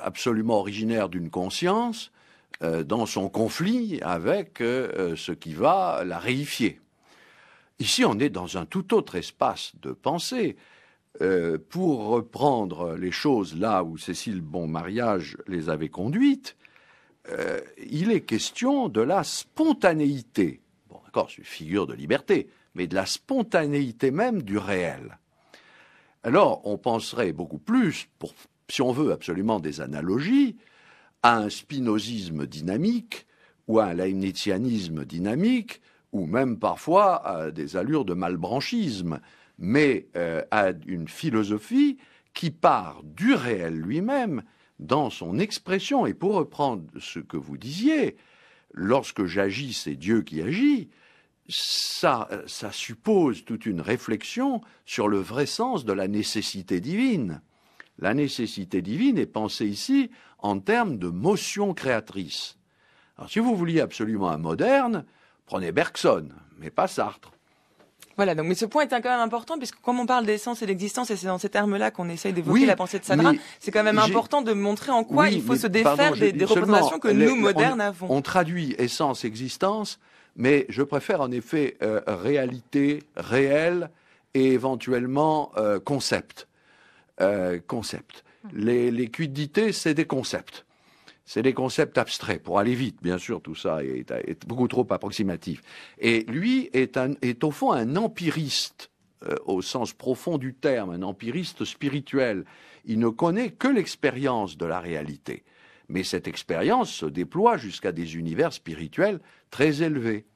absolument originaire d'une conscience dans son conflit avec ce qui va la réifier. Ici, on est dans un tout autre espace de pensée. Pour reprendre les choses là où Cécile Bonmariage les avait conduites, il est question de la spontanéité. Bon, d'accord, c'est une figure de liberté, mais de la spontanéité même du réel. Alors, on penserait beaucoup plus, si on veut absolument des analogies, à un spinozisme dynamique ou à un leibnizianisme dynamique ou même parfois à des allures de malbranchisme, mais à une philosophie qui part du réel lui-même dans son expression. Et pour reprendre ce que vous disiez, lorsque j'agis, c'est Dieu qui agit, ça suppose toute une réflexion sur le vrai sens de la nécessité divine. La nécessité divine est pensée ici en termes de motion créatrice. Alors, si vous vouliez absolument un moderne, prenez Bergson, mais pas Sartre. Voilà, donc, mais ce point est quand même important, puisque comme on parle d'essence et d'existence, et c'est dans ces termes-là qu'on essaye d'évoquer la pensée de Sadra, c'est quand même important de montrer en quoi il faut se défaire des représentations que nous, modernes, avons. On traduit essence, existence, mais je préfère en effet réalité, réel, et éventuellement concept. Les quiddités, c'est des concepts. C'est des concepts abstraits. Pour aller vite, bien sûr, tout ça est beaucoup trop approximatif. Et lui est au fond un empiriste, au sens profond du terme, un empiriste spirituel. Il ne connaît que l'expérience de la réalité. Mais cette expérience se déploie jusqu'à des univers spirituels très élevés.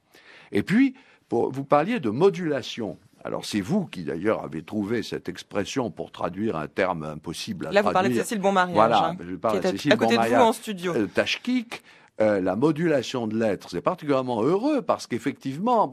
Et puis, vous parliez de modulation. Alors c'est vous qui d'ailleurs avez trouvé cette expression pour traduire un terme impossible à traduire. Là vous parlez de Cécile Bonmariage, voilà, je parle de Cécile à côté de vous en studio. Tachkik, la modulation de l'être, c'est particulièrement heureux parce qu'effectivement,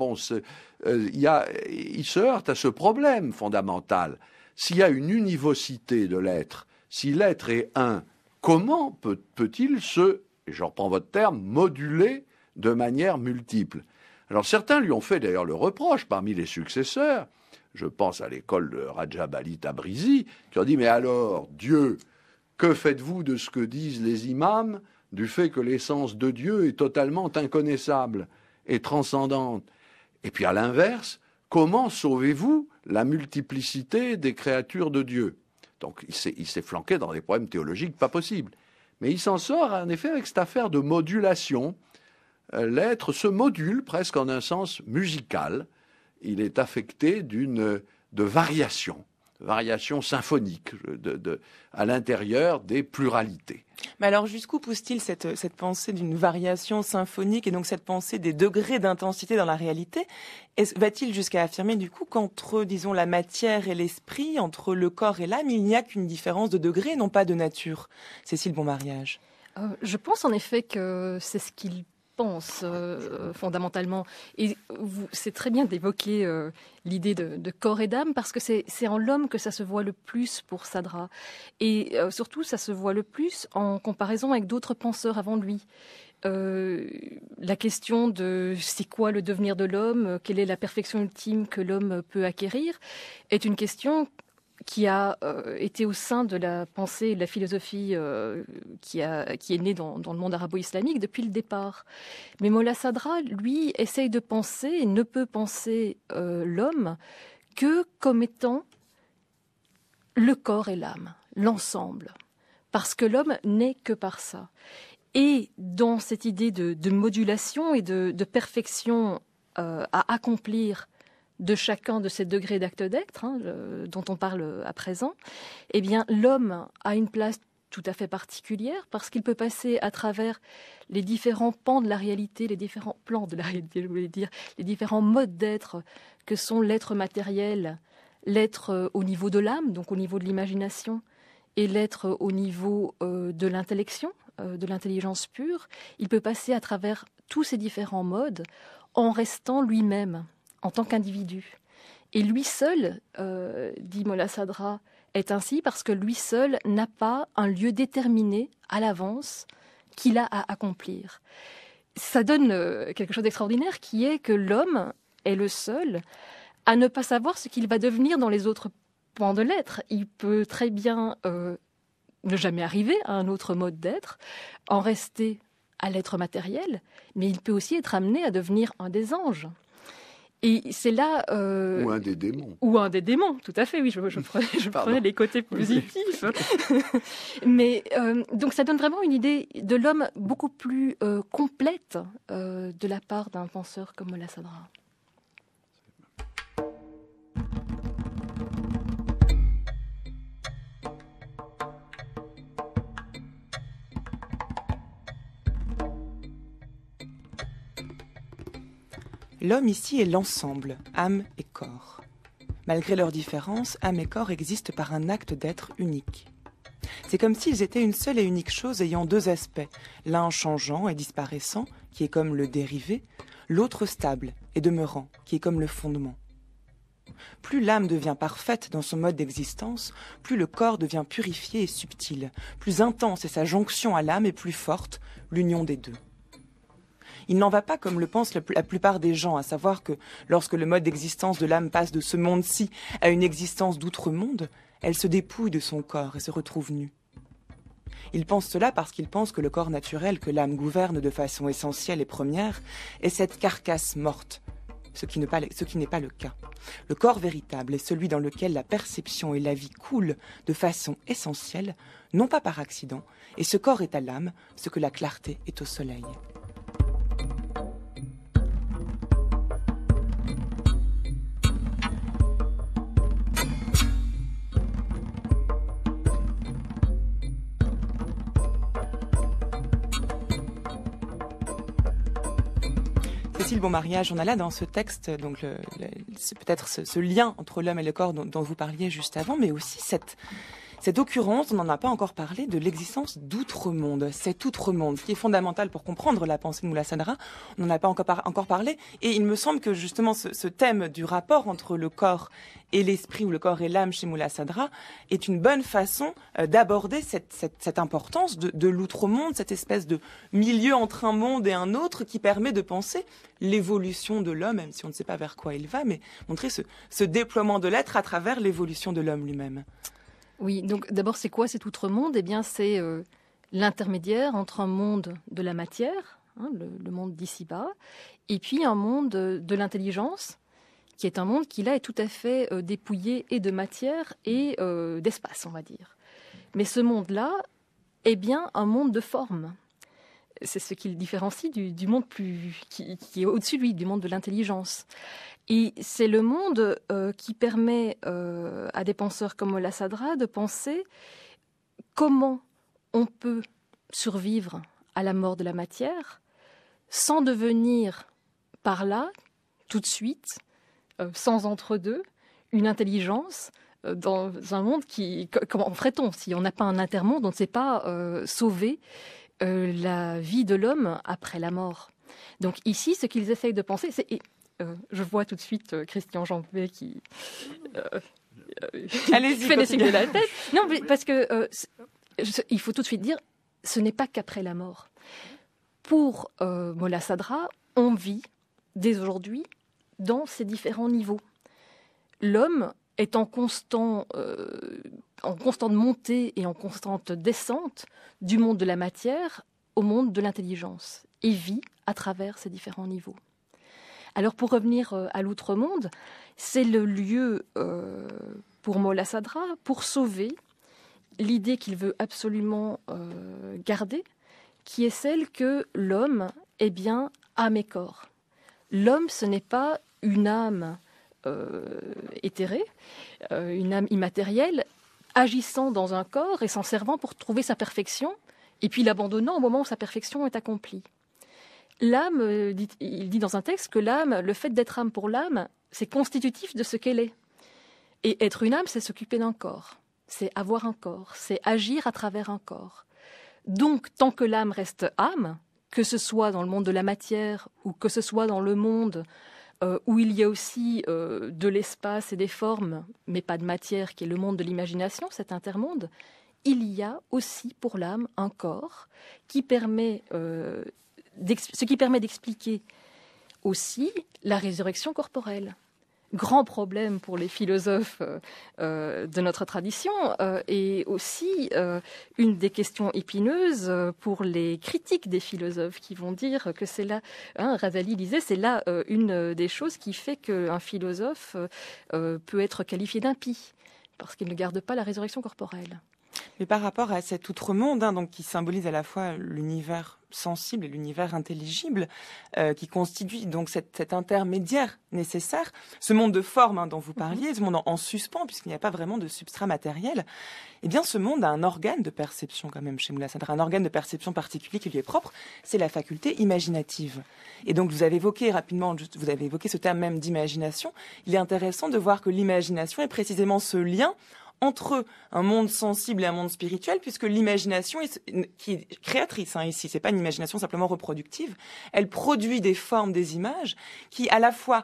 il se heurte à ce problème fondamental. S'il y a une univocité de l'être, si l'être est un, comment peut-il et je reprends votre terme, moduler de manière multiple? Alors certains lui ont fait d'ailleurs le reproche parmi les successeurs, je pense à l'école de Rajab Ali Tabrizi, qui ont dit « Mais alors, Dieu, que faites-vous de ce que disent les imams du fait que l'essence de Dieu est totalement inconnaissable et transcendante ?» Et puis à l'inverse, comment sauvez-vous la multiplicité des créatures de Dieu? Donc il s'est flanqué dans des problèmes théologiques pas possibles. Mais il s'en sort en effet avec cette affaire de modulation. L'être se module presque en un sens musical. il est affecté de variations symphoniques à l'intérieur des pluralités. Mais alors jusqu'où pousse-t-il cette pensée d'une variation symphonique et donc cette pensée des degrés d'intensité dans la réalité? Va-t-il jusqu'à affirmer du coup qu'entre, disons, la matière et l'esprit, entre le corps et l'âme, il n'y a qu'une différence de degré, non pas de nature? Cécile Bonmariage. Je pense en effet que c'est ce qu'il pense fondamentalement. Et c'est très bien d'évoquer l'idée de corps et d'âme, parce que c'est en l'homme que ça se voit le plus pour Sadra. Et surtout, ça se voit le plus en comparaison avec d'autres penseurs avant lui. La question de c'est quoi le devenir de l'homme, quelle est la perfection ultime que l'homme peut acquérir, est une question qui a été au sein de la pensée et de la philosophie qui est née dans le monde arabo-islamique depuis le départ. Mais Molla Sadra, lui, essaye de penser et ne peut penser l'homme que comme étant le corps et l'âme, l'ensemble. Parce que l'homme n'est que par ça. Et dans cette idée de modulation et de perfection à accomplir de chacun de ces degrés d'acte d'être, dont on parle à présent, eh bien, l'homme a une place tout à fait particulière parce qu'il peut passer à travers les différents pans de la réalité, les différents plans de la réalité, je voulais dire, les différents modes d'être que sont l'être matériel, l'être au niveau de l'âme, donc au niveau de l'imagination, et l'être au niveau de l'intellection, de l'intelligence pure. Il peut passer à travers tous ces différents modes en restant lui-même, en tant qu'individu. Et lui seul, dit Molla Sadra, est ainsi parce que lui seul n'a pas un lieu déterminé à l'avance qu'il a à accomplir. Ça donne quelque chose d'extraordinaire qui est que l'homme est le seul à ne pas savoir ce qu'il va devenir dans les autres pans de l'être. Il peut très bien ne jamais arriver à un autre mode d'être, en rester à l'être matériel, mais il peut aussi être amené à devenir un des anges. Et c'est là... Ou un des démons. Ou un des démons, tout à fait, oui, je prenais les côtés positifs. Mais donc ça donne vraiment une idée de l'homme beaucoup plus complète de la part d'un penseur comme Molla Sadra. L'homme ici est l'ensemble, âme et corps. Malgré leurs différences, âme et corps existent par un acte d'être unique. C'est comme s'ils étaient une seule et unique chose ayant deux aspects, l'un changeant et disparaissant, qui est comme le dérivé, l'autre stable et demeurant, qui est comme le fondement. Plus l'âme devient parfaite dans son mode d'existence, plus le corps devient purifié et subtil, plus intense est sa jonction à l'âme et plus forte l'union des deux. Il n'en va pas comme le pensent la plupart des gens, à savoir que lorsque le mode d'existence de l'âme passe de ce monde-ci à une existence d'outre-monde, elle se dépouille de son corps et se retrouve nue. Ils pensent cela parce qu'ils pensent que le corps naturel que l'âme gouverne de façon essentielle et première est cette carcasse morte, ce qui n'est pas le cas. Le corps véritable est celui dans lequel la perception et la vie coulent de façon essentielle, non pas par accident, et ce corps est à l'âme ce que la clarté est au soleil. Cécile Bonmariage, on a là dans ce texte donc c'est peut-être ce lien entre l'homme et le corps dont vous parliez juste avant, mais aussi cette occurrence, on n'en a pas encore parlé, de l'existence d'outre-monde. Cet outre-monde, ce qui est fondamental pour comprendre la pensée de Molla Sadra, on n'en a pas encore parlé. Et il me semble que justement ce thème du rapport entre le corps et l'esprit, ou le corps et l'âme chez Molla Sadra, est une bonne façon d'aborder cette importance de l'outre-monde, cette espèce de milieu entre un monde et un autre qui permet de penser l'évolution de l'homme, même si on ne sait pas vers quoi il va, mais montrer ce déploiement de l'être à travers l'évolution de l'homme lui-même. Oui, donc d'abord, c'est quoi cet outre-monde ? Eh bien, c'est l'intermédiaire entre un monde de la matière, le monde d'ici-bas, et puis un monde de l'intelligence, qui est un monde qui, là, est tout à fait dépouillé et de matière et d'espace, on va dire. Mais ce monde-là est bien un monde de forme. C'est ce qui le différencie du monde qui est au-dessus de lui, du monde de l'intelligence. Et c'est le monde qui permet à des penseurs comme Molla Sadra de penser comment on peut survivre à la mort de la matière sans devenir par là, tout de suite, sans entre-deux, une intelligence dans un monde qui... Comment ferait-on si on n'a pas un intermonde, on ne sait pas sauver la vie de l'homme après la mort. Donc ici, ce qu'ils essayent de penser, c'est... je vois tout de suite Christian Jambet qui fait des signes de la tête. Non, mais parce que il faut tout de suite dire, ce n'est pas qu'après la mort. Pour Molla Sadra, on vit dès aujourd'hui dans ces différents niveaux. L'homme est en constante montée et en constante descente du monde de la matière au monde de l'intelligence et vit à travers ces différents niveaux. Alors pour revenir à l'outre-monde, c'est le lieu pour Molla Sadra pour sauver l'idée qu'il veut absolument garder, qui est celle que l'homme est bien âme et corps. L'homme, ce n'est pas une âme éthérée, une âme immatérielle, agissant dans un corps et s'en servant pour trouver sa perfection, et puis l'abandonnant au moment où sa perfection est accomplie. L'âme, il dit dans un texte que l'âme, le fait d'être âme pour l'âme, c'est constitutif de ce qu'elle est. Et être une âme, c'est s'occuper d'un corps, c'est avoir un corps, c'est agir à travers un corps. Donc, tant que l'âme reste âme, que ce soit dans le monde de la matière ou que ce soit dans le monde où il y a aussi de l'espace et des formes, mais pas de matière, qui est le monde de l'imagination, cet intermonde, il y a aussi pour l'âme un corps qui permet, ce qui permet d'expliquer aussi la résurrection corporelle. Grand problème pour les philosophes de notre tradition et aussi une des questions épineuses pour les critiques des philosophes qui vont dire que c'est là, Razali disait, c'est là une des choses qui fait qu'un philosophe peut être qualifié d'impie, parce qu'il ne garde pas la résurrection corporelle. Mais par rapport à cet outre-monde, donc qui symbolise à la fois l'univers sensible et l'univers intelligible, qui constitue donc cet intermédiaire nécessaire, ce monde de forme dont vous parliez, ce monde en suspens, puisqu'il n'y a pas vraiment de substrat matériel, eh bien ce monde a un organe de perception quand même chez Molla Sadra, un organe de perception particulier qui lui est propre, c'est la faculté imaginative. Et donc vous avez évoqué rapidement, vous avez évoqué ce terme même d'imagination. Il est intéressant de voir que l'imagination est précisément ce lien entre un monde sensible et un monde spirituel, puisque l'imagination qui est créatrice ici, c'est pas une imagination simplement reproductive, elle produit des formes, des images qui à la fois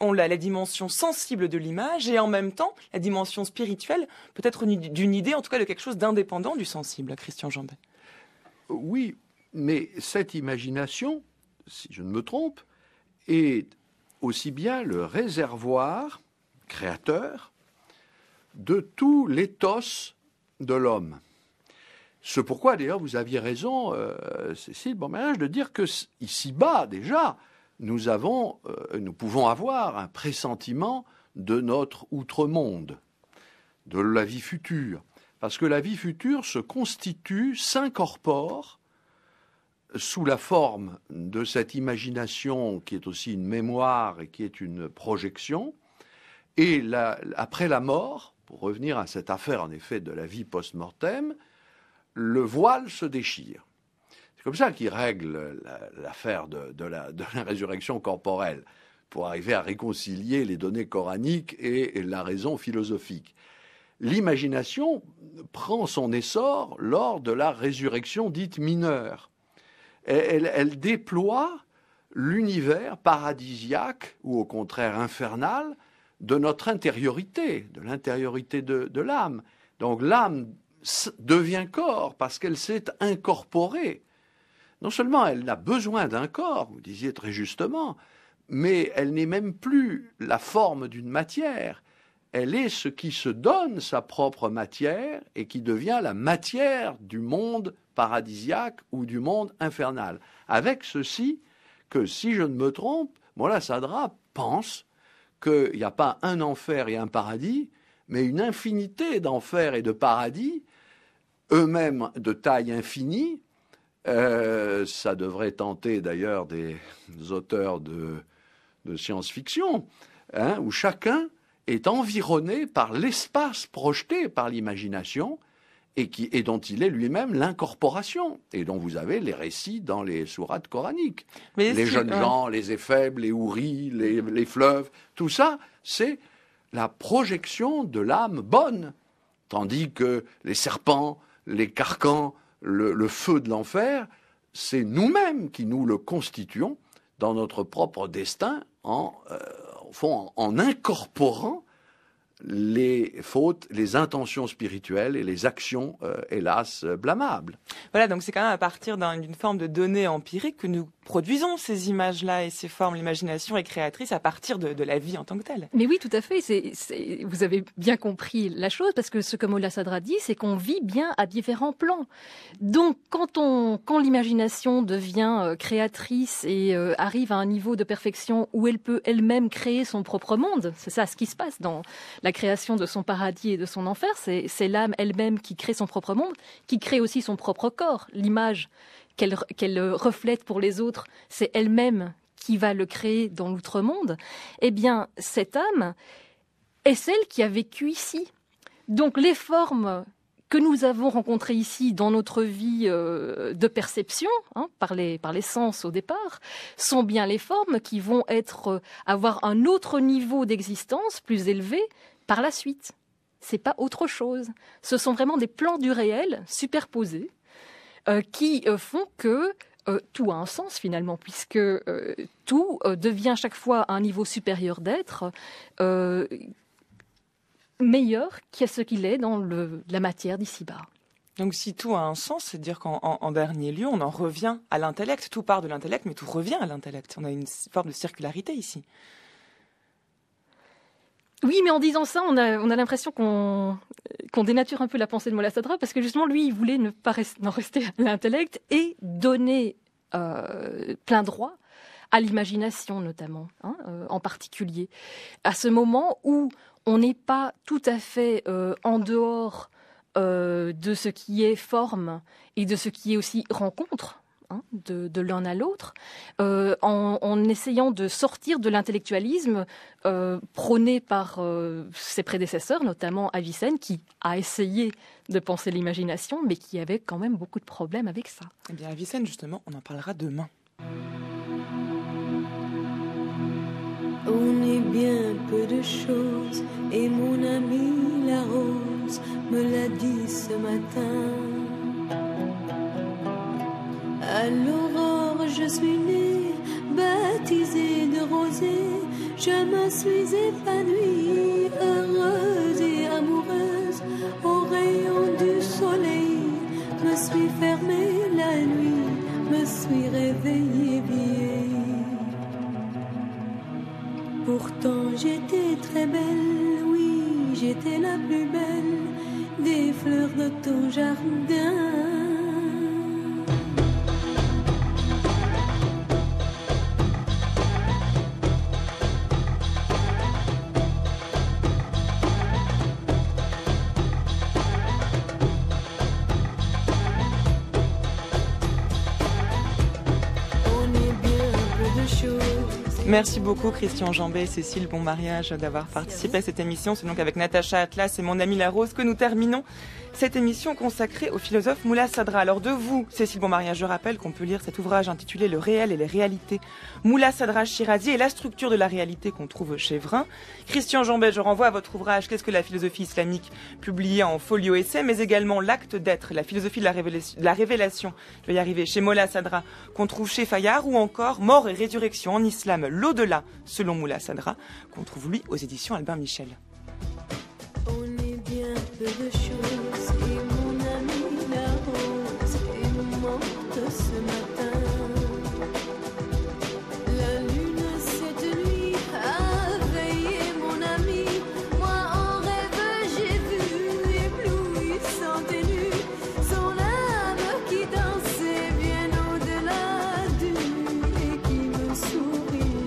ont la dimension sensible de l'image et en même temps la dimension spirituelle, peut-être d'une idée, en tout cas de quelque chose d'indépendant du sensible. Christian Jambet. Oui, mais cette imagination, si je ne me trompe, est aussi bien le réservoir créateur de tout l'éthos de l'homme. C'est pourquoi, d'ailleurs, vous aviez raison, Cécile Beauménage, de dire que ici-bas, déjà, nous pouvons avoir un pressentiment de notre outre-monde, de la vie future. Parce que la vie future se constitue, s'incorpore sous la forme de cette imagination qui est aussi une mémoire et qui est une projection. Et après la mort, pour revenir à cette affaire, en effet, de la vie post-mortem, le voile se déchire. C'est comme ça qu'il règle l'affaire de la résurrection corporelle, pour arriver à réconcilier les données coraniques et la raison philosophique. L'imagination prend son essor lors de la résurrection dite mineure. Elle déploie l'univers paradisiaque, ou au contraire infernal, de notre intériorité, de l'intériorité de l'âme. Donc l'âme devient corps parce qu'elle s'est incorporée. Non seulement elle a besoin d'un corps, vous disiez très justement, mais elle n'est même plus la forme d'une matière. Elle est ce qui se donne sa propre matière et qui devient la matière du monde paradisiaque ou du monde infernal. Avec ceci que, si je ne me trompe, Molla Sadra pense qu'il n'y a pas un enfer et un paradis, mais une infinité d'enfers et de paradis, eux-mêmes de taille infinie. Ça devrait tenter d'ailleurs des auteurs de science-fiction, où chacun est environné par l'espace projeté par l'imagination et dont il est lui-même l'incorporation, et dont vous avez les récits dans les sourates coraniques. Les jeunes gens, les éphèbes, les houris, les fleuves, tout ça, c'est la projection de l'âme bonne, tandis que les serpents, les carcans, le feu de l'enfer, c'est nous-mêmes qui nous le constituons dans notre propre destin en incorporant les fautes, les intentions spirituelles et les actions, hélas, blâmables. Voilà, donc c'est quand même à partir d'une forme de données empiriques que nous produisons ces images-là et ces formes. L'imagination est créatrice à partir de la vie en tant que telle. Mais oui, tout à fait. Vous avez bien compris la chose, parce que ce que Moula Sadra dit, c'est qu'on vit bien à différents plans. Donc, quand l'imagination devient créatrice et arrive à un niveau de perfection où elle peut elle-même créer son propre monde, c'est ça ce qui se passe dans la création de son paradis et de son enfer, c'est l'âme elle-même qui crée son propre monde, qui crée aussi son propre corps. L'image qu'elle reflète pour les autres, c'est elle-même qui va le créer dans l'outre-monde. Eh bien, cette âme est celle qui a vécu ici. Donc, les formes que nous avons rencontrées ici dans notre vie de perception, par les sens au départ, sont bien les formes qui vont avoir un autre niveau d'existence plus élevé par la suite. C'est pas autre chose. Ce sont vraiment des plans du réel superposés qui font que tout a un sens finalement, puisque tout devient chaque fois à un niveau supérieur d'être meilleur qu'à ce qu'il est dans la matière d'ici-bas. Donc si tout a un sens, c'est dire qu'en dernier lieu, on en revient à l'intellect. Tout part de l'intellect, mais tout revient à l'intellect. On a une forme de circularité ici. Oui, mais en disant ça, on a l'impression qu'on dénature un peu la pensée de Molla Sadra, parce que justement, lui, il voulait n'en rester à l'intellect et donner plein droit à l'imagination, notamment, en particulier. À ce moment où on n'est pas tout à fait en dehors de ce qui est forme et de ce qui est aussi rencontre, de l'un à l'autre, en essayant de sortir de l'intellectualisme prôné par ses prédécesseurs, notamment Avicenne, qui a essayé de penser l'imagination, mais qui avait quand même beaucoup de problèmes avec ça. Eh bien, Avicenne, justement, on en parlera demain. On est bien peu de choses, et mon amie la rose me l'a dit ce matin. À l'aurore, je suis née, baptisée de rosée. Je me suis épanouie, heureuse et amoureuse. Au rayon du soleil, me suis fermée la nuit, me suis réveillée vieille. Pourtant j'étais très belle, oui, j'étais la plus belle des fleurs de ton jardin. Merci beaucoup Christian Jambet et Cécile Bon-Mariage d'avoir participé à cette émission. C'est donc avec Natacha Atlas et mon ami La Rose que nous terminons cette émission consacrée au philosophe Moula Sadra. Alors de vous, Cécile Bon-Mariage, je rappelle qu'on peut lire cet ouvrage intitulé Le réel et les réalités, Moula Sadra Shirazi et la structure de la réalité qu'on trouve chez Vrin. Christian Jambet, je renvoie à votre ouvrage Qu'est-ce que la philosophie islamique, publié en folio essai, mais également L'acte d'être, la philosophie de la révélation, je vais y arriver, chez Molla Sadra, qu'on trouve chez Fayard, ou encore Mort et résurrection en islam, l'au-delà, selon Moula Sadra, qu'on trouve lui aux éditions Albin Michel. On est bien peu de choses, et mon ami la rose est morte ce matin. La lune cette nuit a veillé mon ami. Moi en rêve j'ai vu éblouissante et nue son âme qui dansait bien au-delà du et qui me sourit.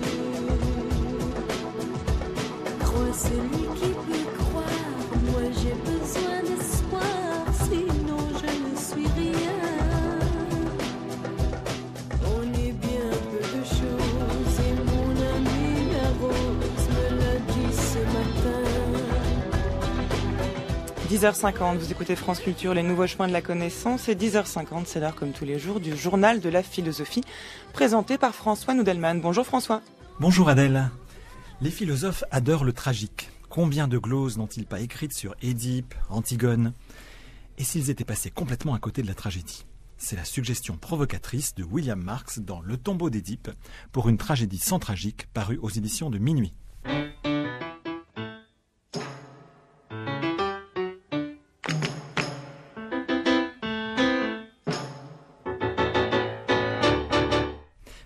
Crois celui qui peut croire. Moi j'ai besoin d'espoir, sinon je ne suis rien. On est bien peu de choses, et mon ami la rose me l'a 10h50, vous écoutez France Culture, les nouveaux chemins de la connaissance, et 10h50, c'est l'heure comme tous les jours du journal de la philosophie, présenté par François Noudelman. Bonjour François. Bonjour Adèle. Les philosophes adorent le tragique. Combien de gloses n'ont-ils pas écrites sur Édipe, Antigone? Et s'ils étaient passés complètement à côté de la tragédie? C'est la suggestion provocatrice de William Marx dans Le tombeau d'Édipe pour une tragédie sans tragique parue aux éditions de Minuit.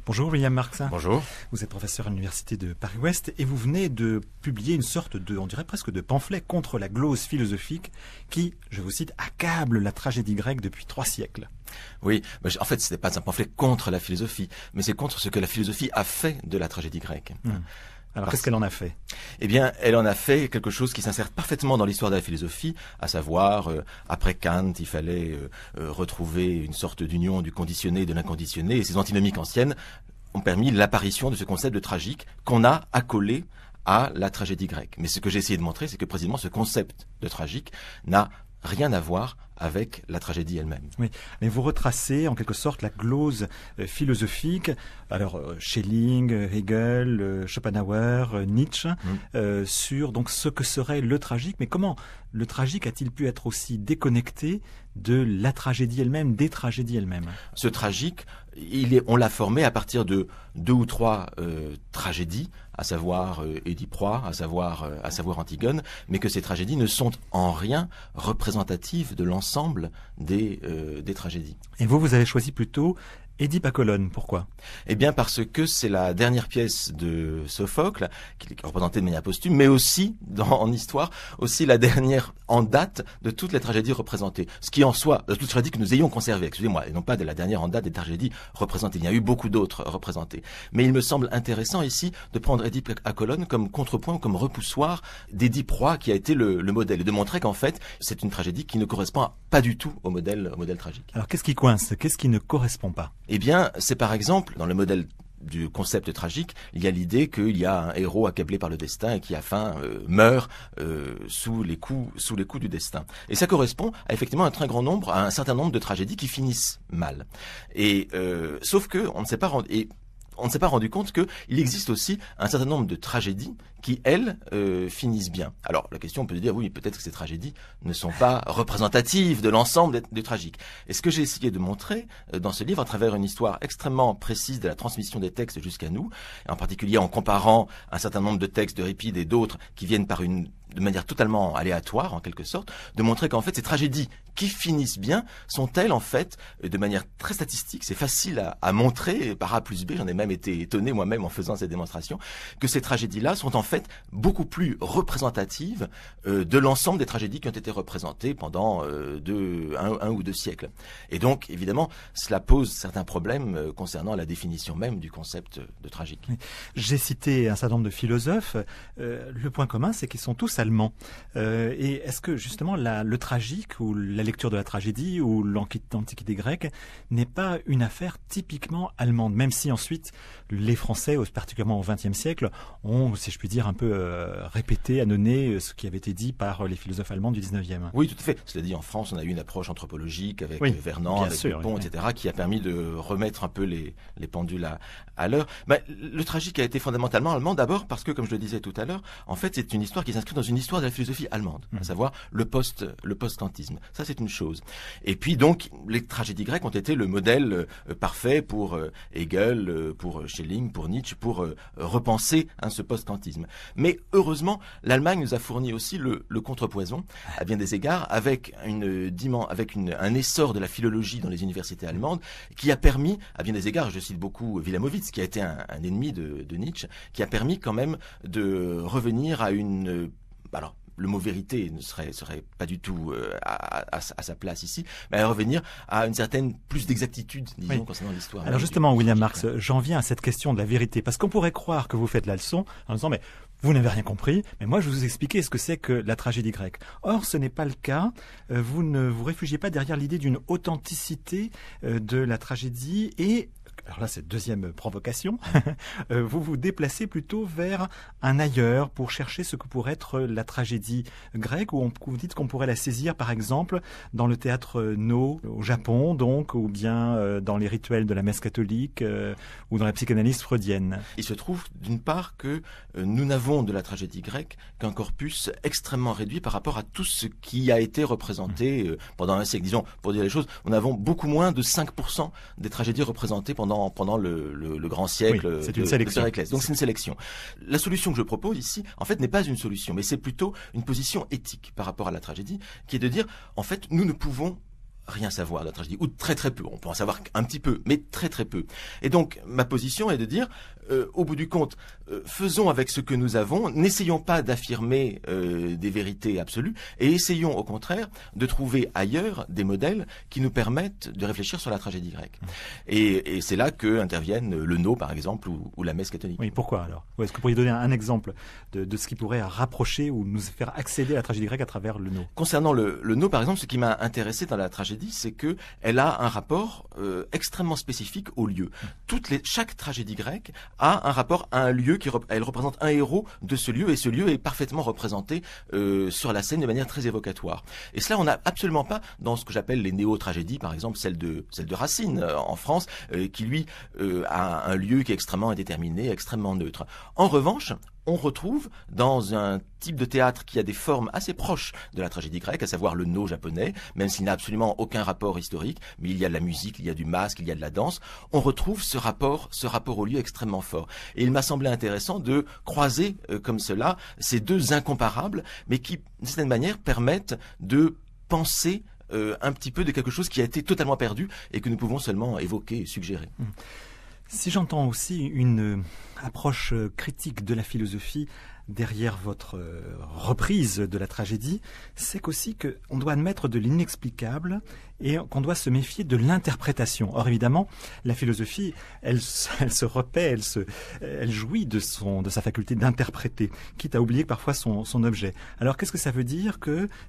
Bonjour William Marx. Bonjour. Vous êtes professeur à l'université de Paris-Ouest et vous venez de publier une sorte de, on dirait presque de pamphlet contre la glose philosophique qui, je vous cite, accable la tragédie grecque depuis 3 siècles. Oui, en fait, ce n'est pas un pamphlet contre la philosophie, mais c'est contre ce que la philosophie a fait de la tragédie grecque. Alors, qu'est-ce qu'elle en a fait? Eh bien, elle en a fait quelque chose qui s'insère parfaitement dans l'histoire de la philosophie, à savoir, après Kant, il fallait retrouver une sorte d'union du conditionné et de l'inconditionné, et ces antinomiques anciennes ont permis l'apparition de ce concept de tragique qu'on a accolé à la tragédie grecque. Mais ce que j'ai essayé de montrer, c'est que précisément ce concept de tragique n'a rien à voir avec la tragédie elle-même. Oui, mais vous retracez en quelque sorte la glose philosophique, alors Schelling, Hegel, Schopenhauer, Nietzsche, sur donc ce que serait le tragique. Mais comment le tragique a-t-il pu être aussi déconnecté de la tragédie elle-même, des tragédies elles-mêmes? Ce tragique, on l'a formé à partir de 2 ou 3 tragédies, à savoir Édipe roi, à savoir Antigone, mais que ces tragédies ne sont en rien représentatives de l'ensemble des tragédies. Et vous avez choisi plutôt Édipe à Colonne, pourquoi? Eh bien parce que c'est la dernière pièce de Sophocle, qui est représentée de manière posthume, mais aussi, en histoire, aussi la dernière en date de toutes les tragédies représentées. Ce qui en soi, de toutes les tragédies que nous ayons conservées, excusez-moi, et non pas de la dernière en date des tragédies représentées. Il y a eu beaucoup d'autres représentées. Mais il me semble intéressant ici de prendre Édipe à Colonne comme contrepoint, comme repoussoir d'Édipe roi qui a été le modèle, et de montrer qu'en fait, c'est une tragédie qui ne correspond pas du tout au modèle tragique. Alors qu'est-ce qui coince? Qu'est-ce qui ne correspond pas? Eh bien, c'est par exemple, dans le modèle du concept tragique, il y a l'idée qu'il y a un héros accablé par le destin et qui, à la fin, meurt sous les coups du destin. Et ça correspond à effectivement un certain nombre de tragédies qui finissent mal. Et sauf que on ne s'est pas rendu compte qu'il existe aussi un certain nombre de tragédies qui, elles, finissent bien. Alors, la question, on peut se dire, oui, peut-être que ces tragédies ne sont pas représentatives de l'ensemble des tragiques. Et ce que j'ai essayé de montrer dans ce livre, à travers une histoire extrêmement précise de la transmission des textes jusqu'à nous, et en particulier en comparant un certain nombre de textes d'Euripide et d'autres qui viennent de manière totalement aléatoire, en quelque sorte, de montrer qu'en fait, ces tragédies qui finissent bien sont-elles, en fait, de manière très statistique, c'est facile à montrer, par A plus B, j'en ai même été étonné moi-même en faisant cette démonstration, que ces tragédies-là sont en fait beaucoup plus représentatives de l'ensemble des tragédies qui ont été représentées pendant un ou 2 siècles. Et donc, évidemment, cela pose certains problèmes concernant la définition même du concept de tragique. J'ai cité un certain nombre de philosophes. Le point commun, c'est qu'ils sont tous allemands. Et est-ce que justement le tragique ou la lecture de la tragédie ou l'Antiquité grecque n'est pas une affaire typiquement allemande, même si ensuite les Français, particulièrement au XXe siècle, ont, si je puis dire, un peu répété, annonné ce qui avait été dit par les philosophes allemands du XIXe. Oui, tout à fait. Cela dit, en France, on a eu une approche anthropologique avec Vernant, avec Dupont, etc., qui a permis de remettre un peu les pendules à l'heure. Le tragique a été fondamentalement allemand, d'abord parce que, comme je le disais tout à l'heure, en fait, c'est une histoire qui s'inscrit dans une histoire de la philosophie allemande, à savoir le post-kantisme. Ça, c'est une chose. Et puis, donc, les tragédies grecques ont été le modèle parfait pour Hegel, pour Schelling, pour Nietzsche, pour repenser ce post-kantisme. Mais heureusement, l'Allemagne nous a fourni aussi le contrepoison, à bien des égards, avec un essor de la philologie dans les universités allemandes, qui a permis, à bien des égards, je cite beaucoup Wilamowitz, qui a été un ennemi de Nietzsche, qui a permis quand même de revenir à alors, le mot vérité ne serait pas du tout à sa place ici, mais à revenir à une certaine plus d'exactitude, disons, concernant l'histoire. Alors justement, William Marx, j'en viens à cette question de la vérité, parce qu'on pourrait croire que vous faites la leçon en disant, mais vous n'avez rien compris, mais moi je vais vous expliquer ce que c'est que la tragédie grecque. Or, ce n'est pas le cas. Vous ne vous réfugiez pas derrière l'idée d'une authenticité de la tragédie et alors là c'est deuxième provocation, vous vous déplacez plutôt vers un ailleurs pour chercher ce que pourrait être la tragédie grecque, où vous dites qu'on pourrait la saisir par exemple dans le théâtre No au Japon, donc, ou bien dans les rituels de la messe catholique ou dans la psychanalyse freudienne. Il se trouve d'une part que nous n'avons de la tragédie grecque qu'un corpus extrêmement réduit par rapport à tout ce qui a été représenté pendant un siècle. Disons, pour dire les choses, nous avons beaucoup moins de 5% des tragédies représentées pendant le grand siècle de Périclès. Donc c'est une sélection. La solution que je propose ici, en fait, n'est pas une solution, mais c'est plutôt une position éthique par rapport à la tragédie, qui est de dire, en fait, nous ne pouvons rien savoir de la tragédie, ou très très peu. On peut en savoir un petit peu, mais très très peu. Et donc, ma position est de dire, au bout du compte, faisons avec ce que nous avons, n'essayons pas d'affirmer des vérités absolues, et essayons au contraire de trouver ailleurs des modèles qui nous permettent de réfléchir sur la tragédie grecque. Et c'est là que interviennent le No, par exemple, ou la messe catholique. Oui, pourquoi alors? Est-ce que vous pourriez donner un exemple de ce qui pourrait rapprocher ou nous faire accéder à la tragédie grecque à travers le No? Concernant le No, par exemple, ce qui m'a intéressé dans la tragédie, c'est que elle a un rapport extrêmement spécifique au lieu. Chaque tragédie grecque a un rapport à un lieu elle représente un héros de ce lieu, et ce lieu est parfaitement représenté sur la scène de manière très évocatoire. Et cela, on n'a absolument pas dans ce que j'appelle les néo-tragédies, par exemple celle de Racine en France, qui lui a un lieu qui est extrêmement indéterminé, extrêmement neutre. En revanche, on retrouve dans un type de théâtre qui a des formes assez proches de la tragédie grecque, à savoir le No japonais, même s'il n'a absolument aucun rapport historique, mais il y a de la musique, il y a du masque, il y a de la danse, on retrouve ce rapport au lieu extrêmement fort. Et il m'a semblé intéressant de croiser comme cela ces deux incomparables, mais qui, d'une certaine manière, permettent de penser un petit peu de quelque chose qui a été totalement perdu et que nous pouvons seulement évoquer et suggérer. Si j'entends aussi une approche critique de la philosophie derrière votre reprise de la tragédie, c'est qu'aussi qu'on doit admettre de l'inexplicable et qu'on doit se méfier de l'interprétation. Or évidemment, la philosophie, elle se repaît, elle jouit de sa faculté d'interpréter, quitte à oublier parfois son objet. Alors qu'est-ce que ça veut dire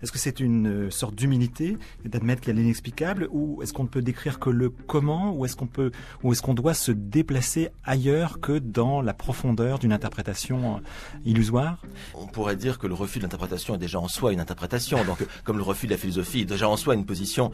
est-ce que c'est une sorte d'humilité d'admettre qu'il y a l'inexplicable, ou est-ce qu'on ne peut décrire que le comment, ou est-ce qu'on doit se déplacer ailleurs que dans la profondeur d'une interprétation illusoire? On pourrait dire que le refus de l'interprétation est déjà en soi une interprétation, donc comme le refus de la philosophie est déjà en soi une position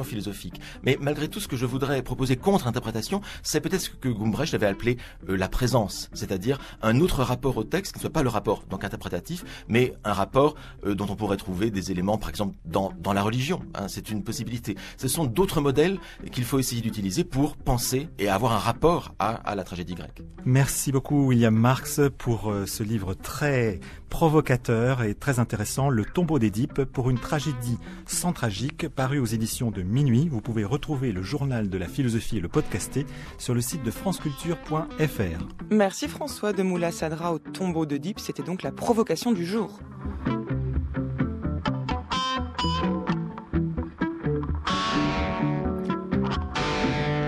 philosophique. Mais malgré tout, ce que je voudrais proposer contre l'interprétation, c'est peut-être ce que Gumbrecht avait appelé la présence, c'est-à-dire un autre rapport au texte qui ne soit pas le rapport donc interprétatif, mais un rapport dont on pourrait trouver des éléments, par exemple dans la religion. C'est une possibilité. Ce sont d'autres modèles qu'il faut essayer d'utiliser pour penser et avoir un rapport à la tragédie grecque. Merci beaucoup William Marx pour ce livre très provocateur et très intéressant, Le tombeau d'Édipe, pour une tragédie sans tragique, paru aux éditions de Minuit. Vous pouvez retrouver le journal de la philosophie et le podcaster sur le site de franceculture.fr. Merci François de Moula-Sadra au tombeau d'Édipe, c'était donc la provocation du jour.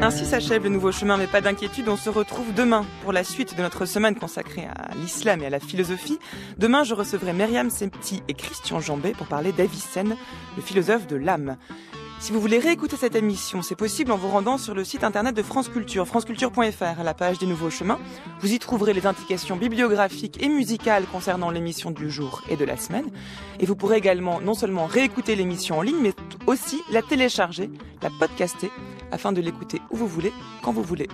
Ainsi s'achève le nouveau chemin, mais pas d'inquiétude, on se retrouve demain pour la suite de notre semaine consacrée à l'islam et à la philosophie. Demain, je recevrai Myriam Septi et Christian Jambet pour parler d'Avicenne, le philosophe de l'âme. Si vous voulez réécouter cette émission, c'est possible en vous rendant sur le site internet de France Culture, franceculture.fr, à la page des nouveaux chemins. Vous y trouverez les indications bibliographiques et musicales concernant l'émission du jour et de la semaine. Et vous pourrez également non seulement réécouter l'émission en ligne, mais aussi la télécharger, la podcaster, afin de l'écouter où vous voulez, quand vous voulez.